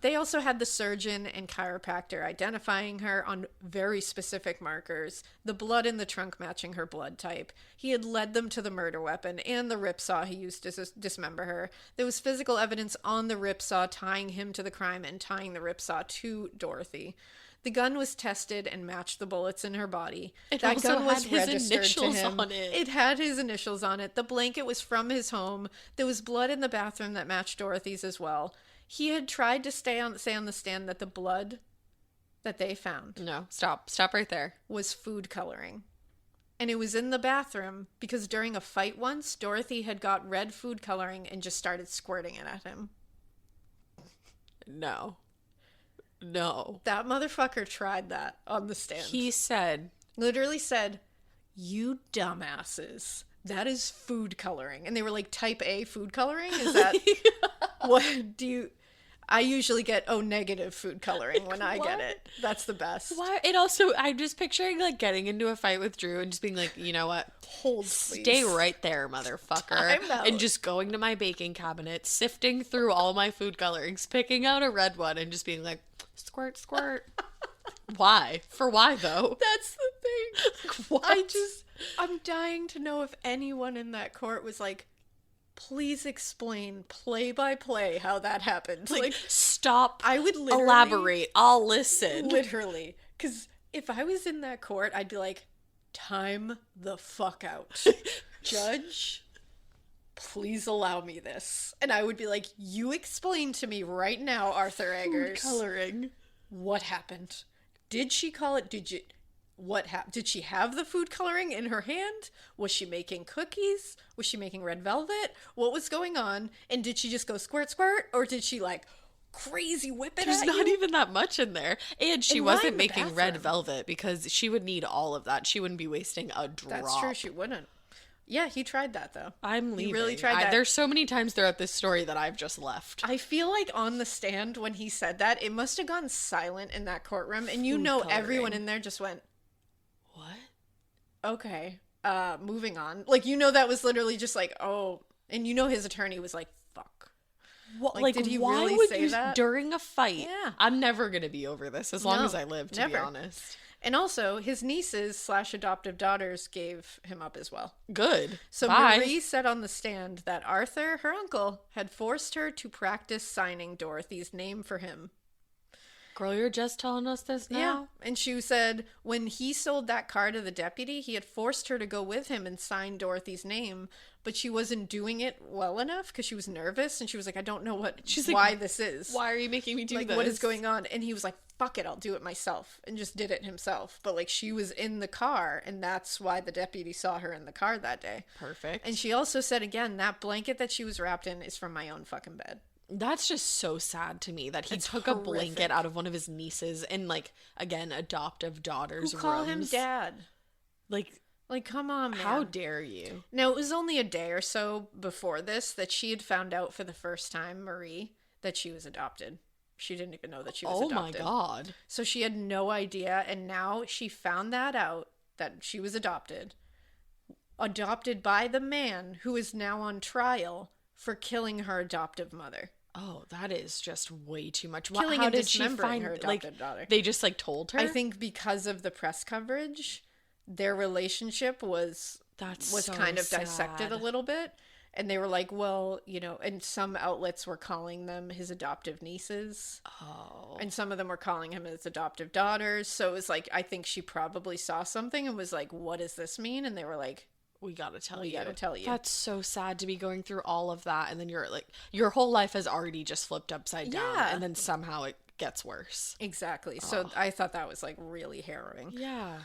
They also had the surgeon and chiropractor identifying her on very specific markers, the blood in the trunk matching her blood type. He had led them to the murder weapon and the ripsaw he used to dismember her. There was physical evidence on the ripsaw tying him to the crime and tying the ripsaw to Dorothy. The gun was tested and matched the bullets in her body. It That also gun was had his registered to initials him. on it. It had his initials on it. The blanket was from his home. There was blood in the bathroom that matched Dorothy's as well. He had tried to say on the stand that the blood that they found No, stop right there. was food coloring. And it was in the bathroom because during a fight once, Dorothy had got red food coloring and just started squirting it at him. No. That motherfucker tried that on the stand. He said, literally said, "You dumbasses. That is food coloring." And they were like, type A food coloring? Is that... What do you... I usually get negative food coloring when I get it. That's the best. Why? And also, I'm just picturing like getting into a fight with Drew and just being like, you know what? Hold, please. Stay right there, motherfucker. Time out. And just going to my baking cabinet, sifting through all my food colorings, picking out a red one, and just being like, squirt, squirt. Why? For why though? That's the thing. What? I'm dying to know if anyone in that court was like, please explain play by play how that happened. Like, stop. I would literally elaborate. I'll listen. Literally. Because if I was in that court, I'd be like, time the fuck out. Judge, please allow me this. And I would be like, you explain to me right now, Arthur Eggers. Food coloring. What happened? Did she call it? Did she have the food coloring in her hand? Was she making cookies? Was she making red velvet? What was going on? And did she just go squirt, squirt? Or did she like crazy whip it There's at not you? even that much in there. And she And why in wasn't the making red bathroom? velvet because she would need all of that. She wouldn't be wasting a drop. That's true, she wouldn't. Yeah, he tried that though. I'm leaving. He really tried that. There's so many times throughout this story that I've just left. I feel like on the stand when he said that, it must have gone silent in that courtroom. And Food everyone coloring. in there just went, What? okay, moving on. Like, that was literally just like, oh, and his attorney was like, fuck. What, Like, did he why really would say you, that? during a fight? Yeah. I'm never going to be over this as long No, as I live, to be never. honest. And also, his nieces / adoptive daughters gave him up as well. Good. So Bye. Marie said on the stand that Arthur, her uncle, had forced her to practice signing Dorothy's name for him. Girl, you're just telling us this now? Yeah. And she said when he sold that car to the deputy, he had forced her to go with him and sign Dorothy's name, but she wasn't doing it well enough because she was nervous. And she was like, I don't know why this is. Why are you making me do like, this? what is going on? And he was like, fuck it, I'll do it myself. And just did it himself. But like, she was in the car, and that's why the deputy saw her in the car that day. Perfect. And she also said again, that blanket that she was wrapped in is from my own fucking bed. That's just so sad to me that he It's took a horrific. blanket out of one of his nieces and, like, again, adoptive daughter's Who call him rooms. dad? Like, Come on, man. how dare you? Now, it was only a day or so before this that she had found out for the first time, Marie, that she was adopted. She didn't even know that she was adopted. Oh my God. So she had no idea, and now she found that out, that she was adopted by the man who is now on trial for killing her adoptive mother. Oh, that is just way too much. Killing How and did she dismembering find her like adopted daughter. they just like told her? I think because of the press coverage, their relationship was so kind of dissected sad. a little bit. And they were like, well, and some outlets were calling them his adoptive nieces. Oh. And some of them were calling him his adoptive daughters. So it was like, I think she probably saw something and was like, what does this mean? And they were like, We gotta tell We you. gotta tell you. That's so sad to be going through all of that, and then you're like, your whole life has already just flipped upside down, Yeah. and then somehow it gets worse. exactly. So I thought that was like really harrowing. Yeah.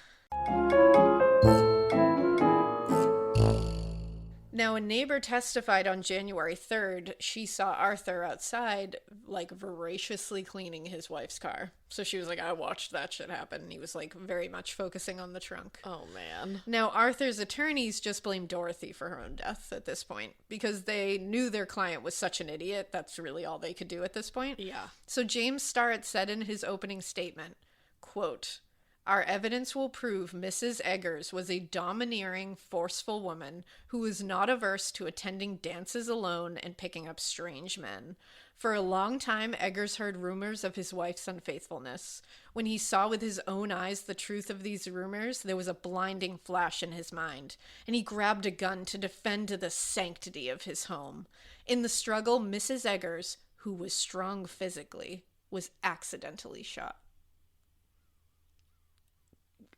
Now, a neighbor testified on January 3rd. She saw Arthur outside, like, voraciously cleaning his wife's car. So she was like, I watched that shit happen. And he was, like, very much focusing on the trunk. Oh man. Now, Arthur's attorneys just blamed Dorothy for her own death at this point because they knew their client was such an idiot. That's really all they could do at this point. Yeah. So James Starrett said in his opening statement, quote, our evidence will prove Mrs. Eggers was a domineering, forceful woman who was not averse to attending dances alone and picking up strange men. For a long time, Eggers heard rumors of his wife's unfaithfulness. When he saw with his own eyes the truth of these rumors, there was a blinding flash in his mind, and he grabbed a gun to defend the sanctity of his home. In the struggle, Mrs. Eggers, who was strong physically, was accidentally shot.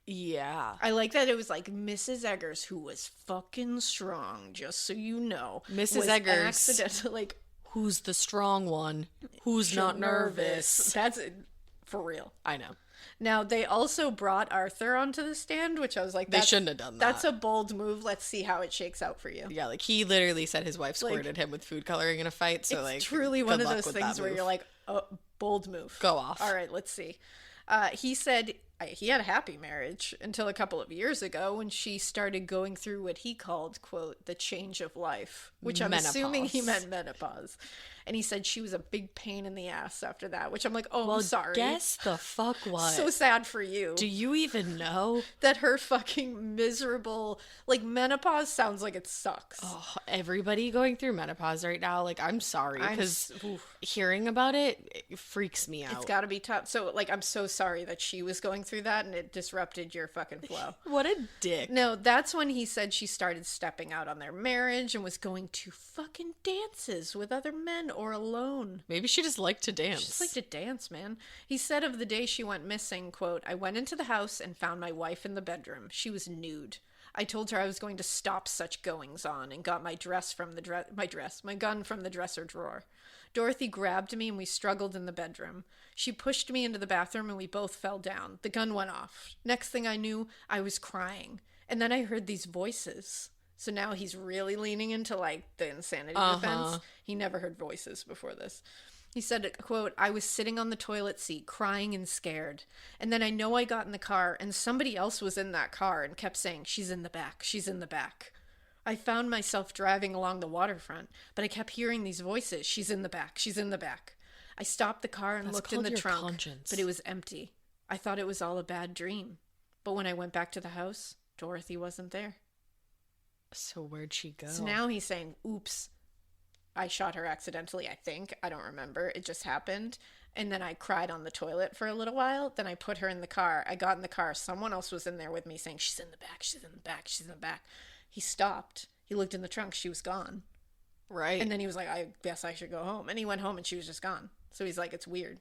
Yeah. I like that it was like Mrs. Eggers, who was fucking strong, just so you know. Mrs. was Eggers. accidentally, like, Who's the strong one? Who's not nervous? That's for real. I know. Now, they also brought Arthur onto the stand, which I was like, They shouldn't have done that. That's a bold move. Let's see how it shakes out for you. Yeah, like he literally said his wife squirted him with food coloring in a fight. So It's like, truly good one of luck those with things that where move. you're like, oh, bold move. Go off. All right, let's see. He said he had a happy marriage until a couple of years ago when she started going through what he called, quote, the change of life, which I'm assuming he meant menopause. And he said she was a big pain in the ass after that, which I'm like, oh, Well, I'm sorry. guess the fuck what? So sad for you. Do you even know? That her fucking miserable, like, menopause sounds like it sucks. Oh, everybody going through menopause right now, like, I'm sorry, because hearing about it, it freaks me out. It's gotta be tough. So, like, I'm so sorry that she was going through that and it disrupted your fucking flow. What a dick. No, that's when he said she started stepping out on their marriage and was going to fucking dances with other men or alone. Maybe she just liked to dance. She just liked to dance, man. He said of the day she went missing, quote, I went into the house and found my wife in the bedroom. She was nude. I told her I was going to stop such goings on and got my gun from the dresser drawer. Dorothy grabbed me and we struggled in the bedroom. She pushed me into the bathroom and we both fell down. The gun went off. Next thing I knew, I was crying. And then I heard these voices. So now he's really leaning into, like, the insanity defense. He never heard voices before this. He said, quote, I was sitting on the toilet seat crying and scared. And then I know I got in the car and somebody else was in that car and kept saying, she's in the back, she's in the back. I found myself driving along the waterfront, but I kept hearing these voices, she's in the back, she's in the back. I stopped the car and looked in the trunk, but it was empty. I thought it was all a bad dream. But when I went back to the house, Dorothy wasn't there. So where'd she go? So now he's saying, oops, I shot her accidentally, I think. I don't remember. It just happened. And then I cried on the toilet for a little while. Then I put her in the car. I got in the car. Someone else was in there with me saying, she's in the back, she's in the back, she's in the back. He stopped. He looked in the trunk. She was gone. Right. And then he was like, I guess I should go home. And he went home and she was just gone. So he's like, it's weird.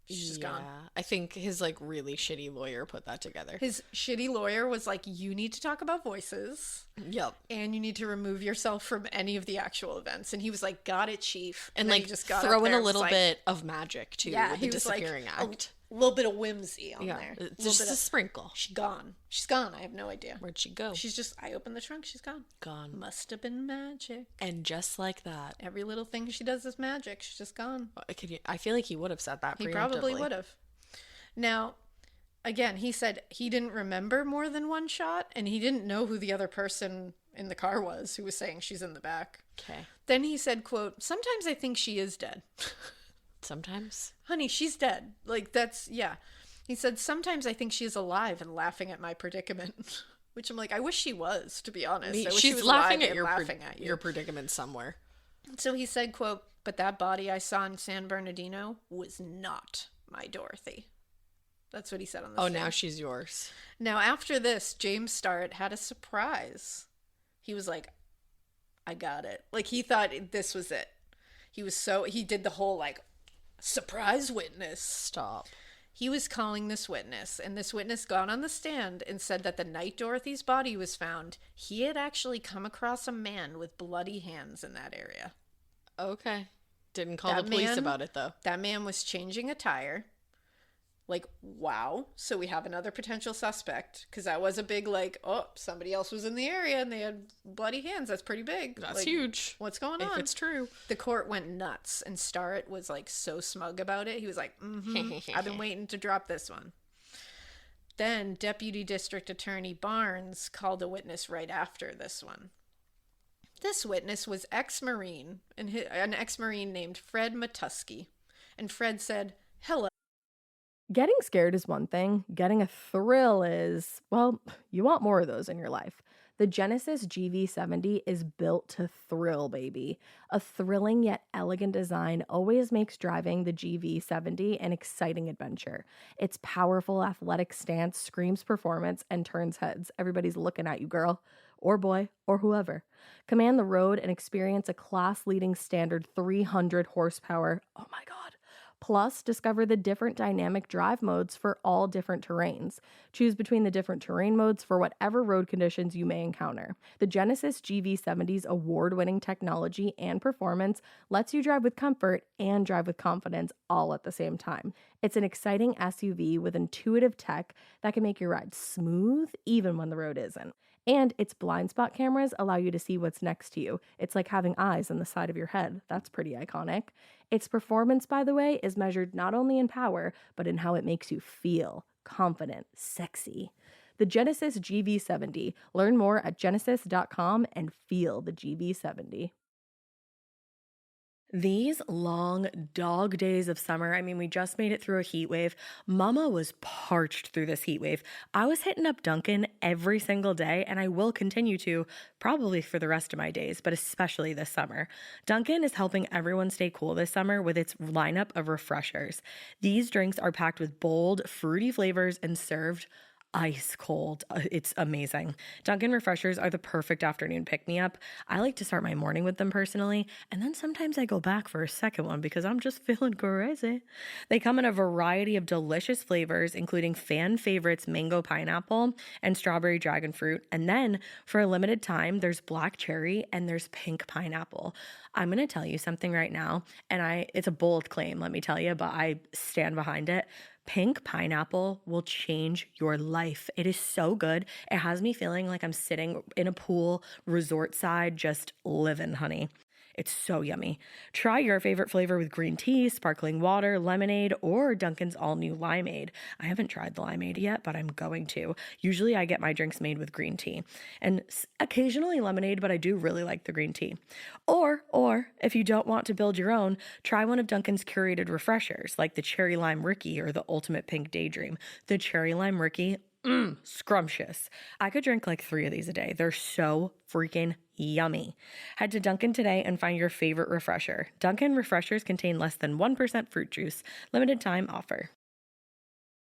She's just gone. I think his, like, really shitty lawyer put that together. His shitty lawyer was like, you need to talk about voices. Yep. And you need to remove yourself from any of the actual events. And he was like, got it, chief. And then like, he just got throw in a and little was like, bit of magic, too, yeah, with he the was like, disappearing act. A little bit of whimsy on there. Just a sprinkle. She's gone. She's gone. I have no idea. Where'd she go? She's just, I opened the trunk. She's gone. Gone. Must have been magic. And just like that. Every little thing she does is magic. She's just gone. I feel like he would have said that preemptively. He probably would have. Now, again, he said he didn't remember more than one shot, and he didn't know who the other person in the car was who was saying she's in the back. Okay. Then he said, quote, sometimes I think she is dead. Sometimes? Honey, she's dead. Like, that's, yeah. He said, sometimes I think she is alive and laughing at my predicament. Which I'm like, I wish she was, to be honest. I wish she was laughing alive at and laughing at you. your predicament somewhere. So he said, quote, but that body I saw in San Bernardino was not my Dorothy. That's what he said on the stand. Now she's yours. Now, after this, James Starrett had a surprise. He was like, I got it. Like, he thought this was it. He did the whole, like, surprise witness. Stop. He was calling this witness, and this witness got on the stand and said that the night Dorothy's body was found, he had actually come across a man with bloody hands in that area. Okay. Didn't call the police about it, though. That man was changing a tire. Like, wow. So we have another potential suspect, because that was a big, like, oh, somebody else was in the area and they had bloody hands. That's pretty big. That's like, huge. What's going on? If it's true. The court went nuts, and Starrett was, like, so smug about it. He was like, I've been waiting to drop this one. Then Deputy District Attorney Barnes called a witness right after this one. This witness was ex-Marine, an ex-Marine named Fred Matusky. And Fred said, hello. Getting scared is one thing. Getting a thrill is, well, you want more of those in your life. The Genesis GV70 is built to thrill, baby. A thrilling yet elegant design always makes driving the GV70 an exciting adventure. Its powerful athletic stance screams performance and turns heads. Everybody's looking at you, girl, or boy, or whoever. Command the road and experience a class-leading standard 300 horsepower. Oh my God. Plus, discover the different dynamic drive modes for all different terrains. Choose between the different terrain modes for whatever road conditions you may encounter. The Genesis GV70's award-winning technology and performance lets you drive with comfort and drive with confidence all at the same time. It's an exciting SUV with intuitive tech that can make your ride smooth even when the road isn't. And its blind spot cameras allow you to see what's next to you. It's like having eyes on the side of your head. That's pretty iconic. Its performance, by the way, is measured not only in power, but in how it makes you feel confident, sexy. The Genesis GV70. Learn more at genesis.com and feel the GV70. These long dog days of summer, I mean, we just made it through a heat wave. Mama was parched through this heat wave. I was hitting up Dunkin' every single day, and I will continue to probably for the rest of my days, but especially this summer. Dunkin' is helping everyone stay cool this summer with its lineup of refreshers. These drinks are packed with bold, fruity flavors and served ice cold. It's amazing. Dunkin' refreshers are the perfect afternoon pick-me-up. I like to start my morning with them personally, and then sometimes I go back for a second one because I'm just feeling crazy. They come in a variety of delicious flavors, including fan favorites mango pineapple and strawberry dragon fruit. And then for a limited time, there's black cherry and there's pink pineapple. I'm going to tell you something right now, and it's a bold claim, let me tell you, but I stand behind it. Pink pineapple will change your life. It is so good. It has me feeling like I'm sitting in a pool, resort side, just living, honey. It's so yummy. Try your favorite flavor with green tea, sparkling water, lemonade, or Dunkin's all-new limeade. I haven't tried the limeade yet, but I'm going to. Usually I get my drinks made with green tea and occasionally lemonade, but I do really like the green tea. Or if you don't want to build your own, try one of Dunkin's curated refreshers like the Cherry Lime Ricky or the Ultimate Pink Daydream. The Cherry Lime Ricky, scrumptious. I could drink like 3 of these a day. They're so freaking yummy. Head to Dunkin' today and find your favorite refresher. Dunkin' refreshers contain less than 1% fruit juice. Limited time offer.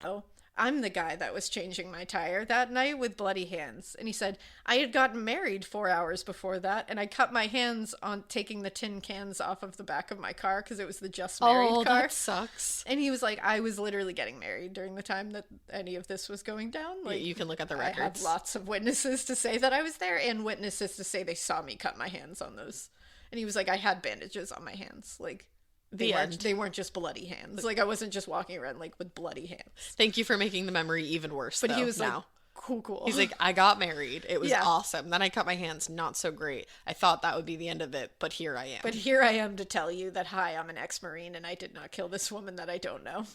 Oh, I'm the guy that was changing my tire that night with bloody hands. And he said, I had gotten married 4 hours before that, and I cut my hands on taking the tin cans off of the back of my car because it was the just married car. That sucks. And he was like, I was literally getting married during the time that any of this was going down. Like, you can look at the records. I have lots of witnesses to say that I was there and witnesses to say they saw me cut my hands on those. And he was like, I had bandages on my hands. Like, they weren't just bloody hands. Like, I wasn't just walking around like with bloody hands. Thank you for making the memory even worse. But though, he was now. like, cool. He's like, I got married. It was awesome. Then I cut my hands. Not so great. I thought that would be the end of it, but here I am. But here I am to tell you that, hi, I'm an ex-Marine and I did not kill this woman that I don't know.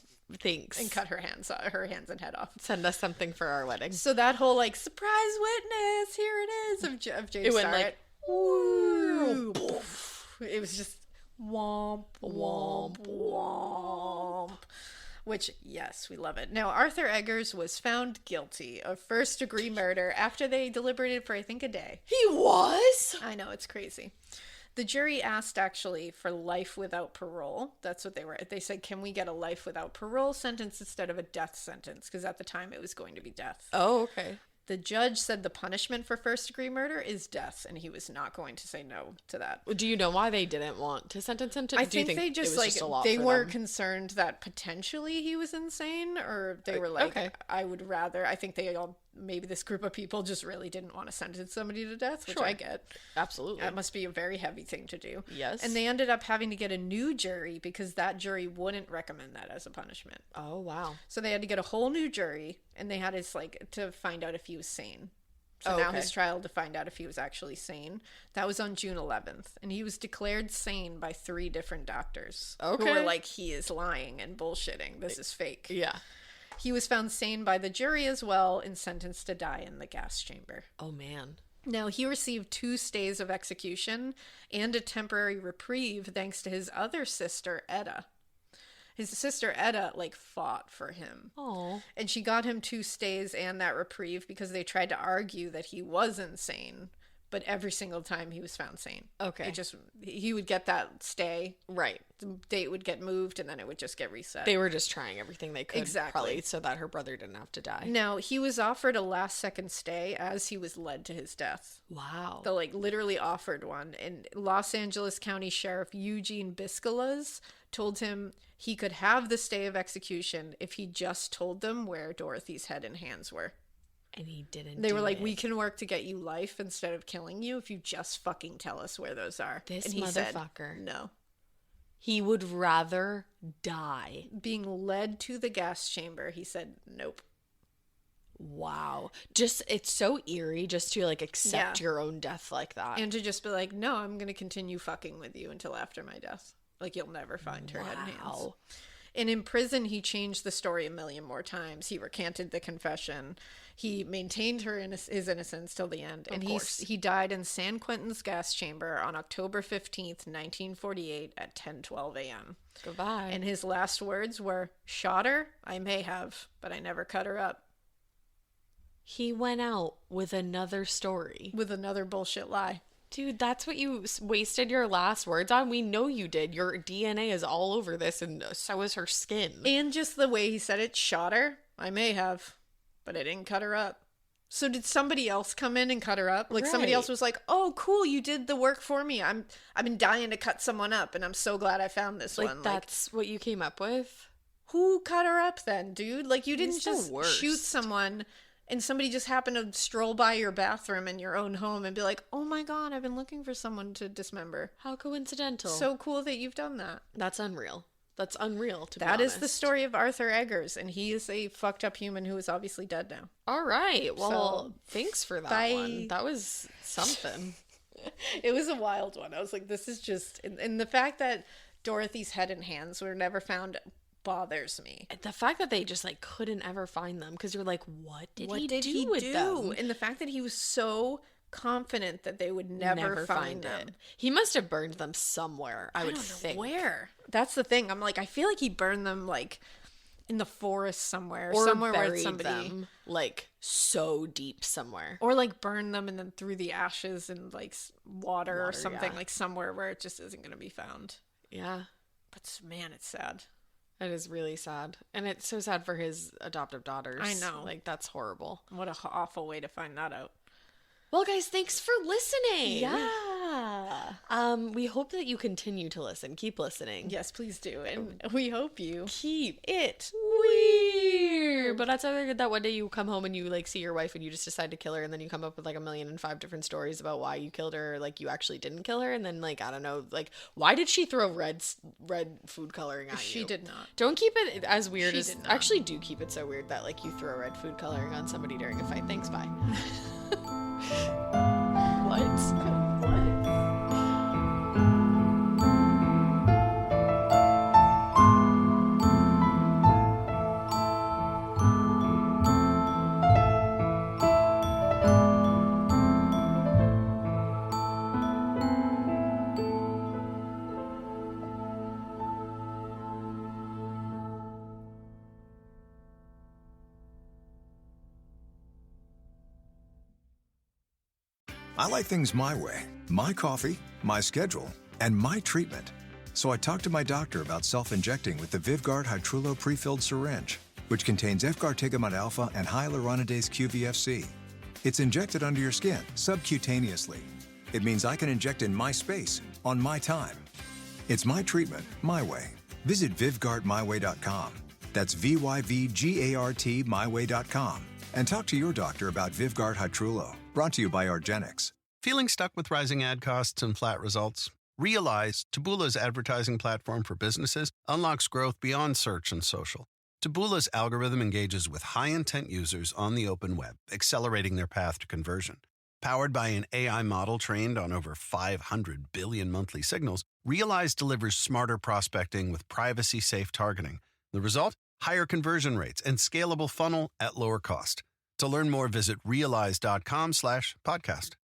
Thanks. And cut her hands and head off. Send us something for our wedding. So that whole like surprise witness, here it is of James. It went Starrett. like, woo. It was just womp womp womp. Which, yes, we love it. Now, Arthur Eggers was found guilty of first-degree murder after they deliberated for, I think, a day. He was? I know, it's crazy. The jury asked, actually, for life without parole. That's what they were. They said, can we get a life without parole sentence instead of a death sentence? Because at the time, it was going to be death. Oh, okay. The judge said the punishment for first-degree murder is death, and he was not going to say no to that. Do you know why they didn't want to sentence him to? I think they just like they weren't concerned that potentially he was insane, or they were like, okay. I would rather. I think they all, maybe this group of people just really didn't want to sentence somebody to death, which Sure. I get. Absolutely. That must be a very heavy thing to do. Yes. And they ended up having to get a new jury because that jury wouldn't recommend that as a punishment. Oh, wow. So they had to get a whole new jury, and they had his to find out if he was sane. So now okay. his trial to find out if he was actually sane. That was on June 11th. And he was declared sane by 3 different doctors. Okay. Who were like, he is lying and bullshitting. This is fake. Yeah. He was found sane by the jury as well and sentenced to die in the gas chamber. Oh, man. Now, he received 2 stays of execution and a temporary reprieve thanks to his other sister, Etta. His sister Etta fought for him. Oh. And she got him 2 stays and that reprieve because they tried to argue that he was insane. But every single time he was found sane. Okay. He would get that stay. Right. The date would get moved and then it would just get reset. They were just trying everything they could. Exactly. Probably so that her brother didn't have to die. Now, he was offered a last second stay as he was led to his death. Wow. They literally offered one. And Los Angeles County Sheriff Eugene Biscalas told him he could have the stay of execution if he just told them where Dorothy's head and hands were. And he didn't. They were like, we can work to get you life instead of killing you if you just fucking tell us where those are. This and he motherfucker. Said, no. He would rather die. Being led to the gas chamber, he said, nope. Wow. It's so eerie just to accept your own death like that. And to just be like, no, I'm going to continue fucking with you until after my death. You'll never find her head and hands. And in prison, he changed the story a million more times. He recanted the confession. He maintained his innocence till the end. And he died in San Quentin's gas chamber on October 15th, 1948 at 10:12 a.m. Goodbye. And his last words were, "Shot her? I may have, but I never cut her up." He went out with another story. With another bullshit lie. Dude, that's what you wasted your last words on? We know you did. Your DNA is all over this, and so is her skin. And just the way he said it, "Shot her? I may have, but I didn't cut her up." So did somebody else come in and cut her up? Like somebody else was like, "Oh, cool, you did the work for me. I've been dying to cut someone up, and I'm so glad I found this one." That's what you came up with? Who cut her up then, dude? Like, you didn't just worst. shoot someone and somebody just happened to stroll by your bathroom in your own home and be like, "Oh my God, I've been looking for someone to dismember." How coincidental. So cool that you've done that. That's unreal. That's unreal, to be That honest. is the story of Arthur Eggers, and he is a fucked up human who is obviously dead now. All right. Well, So, thanks for that bye. one. That was something. It was a wild one. I was like, this is just... And the fact that Dorothy's head and hands were never found bothers me. The fact that they just like couldn't ever find them, because you're like, what did he do with do? them? And the fact that he was so confident that they would never find them. He must have burned them somewhere, I would don't know think. where. That's the thing. I'm like, I feel like he burned them like in the forest somewhere, Or somewhere where buried somebody them like so deep somewhere. or like burn them and then threw the ashes in like water or something, yeah. like somewhere where it just isn't going to be found. Yeah. But man, it's sad. It is really sad. And it's so sad for his adoptive daughters. I know. Like, that's horrible. What a awful way to find that out. Well, guys, thanks for listening. Yeah. We hope that you continue to listen. Keep listening. Yes, please do. And we hope you Keep it weird. But that's either that one day you come home and you like see your wife and you just decide to kill her, and then you come up with like 1,005 different stories about why you killed her, or like you actually didn't kill her, and then like I don't know, like why did she throw red food coloring at you? She did not. Don't keep it as weird She as did not. actually do keep it so weird that like you throw red food coloring on somebody during a fight. Thanks, bye. What? I like things my way. My coffee, my schedule, and my treatment. So I talked to my doctor about self-injecting with the Vyvgart Hytrulo pre-filled syringe, which contains F-gartigimod alpha and hyaluronidase QVFC. It's injected under your skin, subcutaneously. It means I can inject in my space, on my time. It's my treatment, my way. Visit VyvgartMyWay.com. That's VYVGART myway.com. And talk to your doctor about Vyvgart Hytrulo. Brought to you by Argenix. Feeling stuck with rising ad costs and flat results? Realize Taboola's advertising platform for businesses unlocks growth beyond search and social. Taboola's algorithm engages with high-intent users on the open web, accelerating their path to conversion. Powered by an AI model trained on over 500 billion monthly signals, Realize delivers smarter prospecting with privacy-safe targeting. The result? Higher conversion rates and scalable funnel at lower cost. To learn more, visit realize.com/podcast.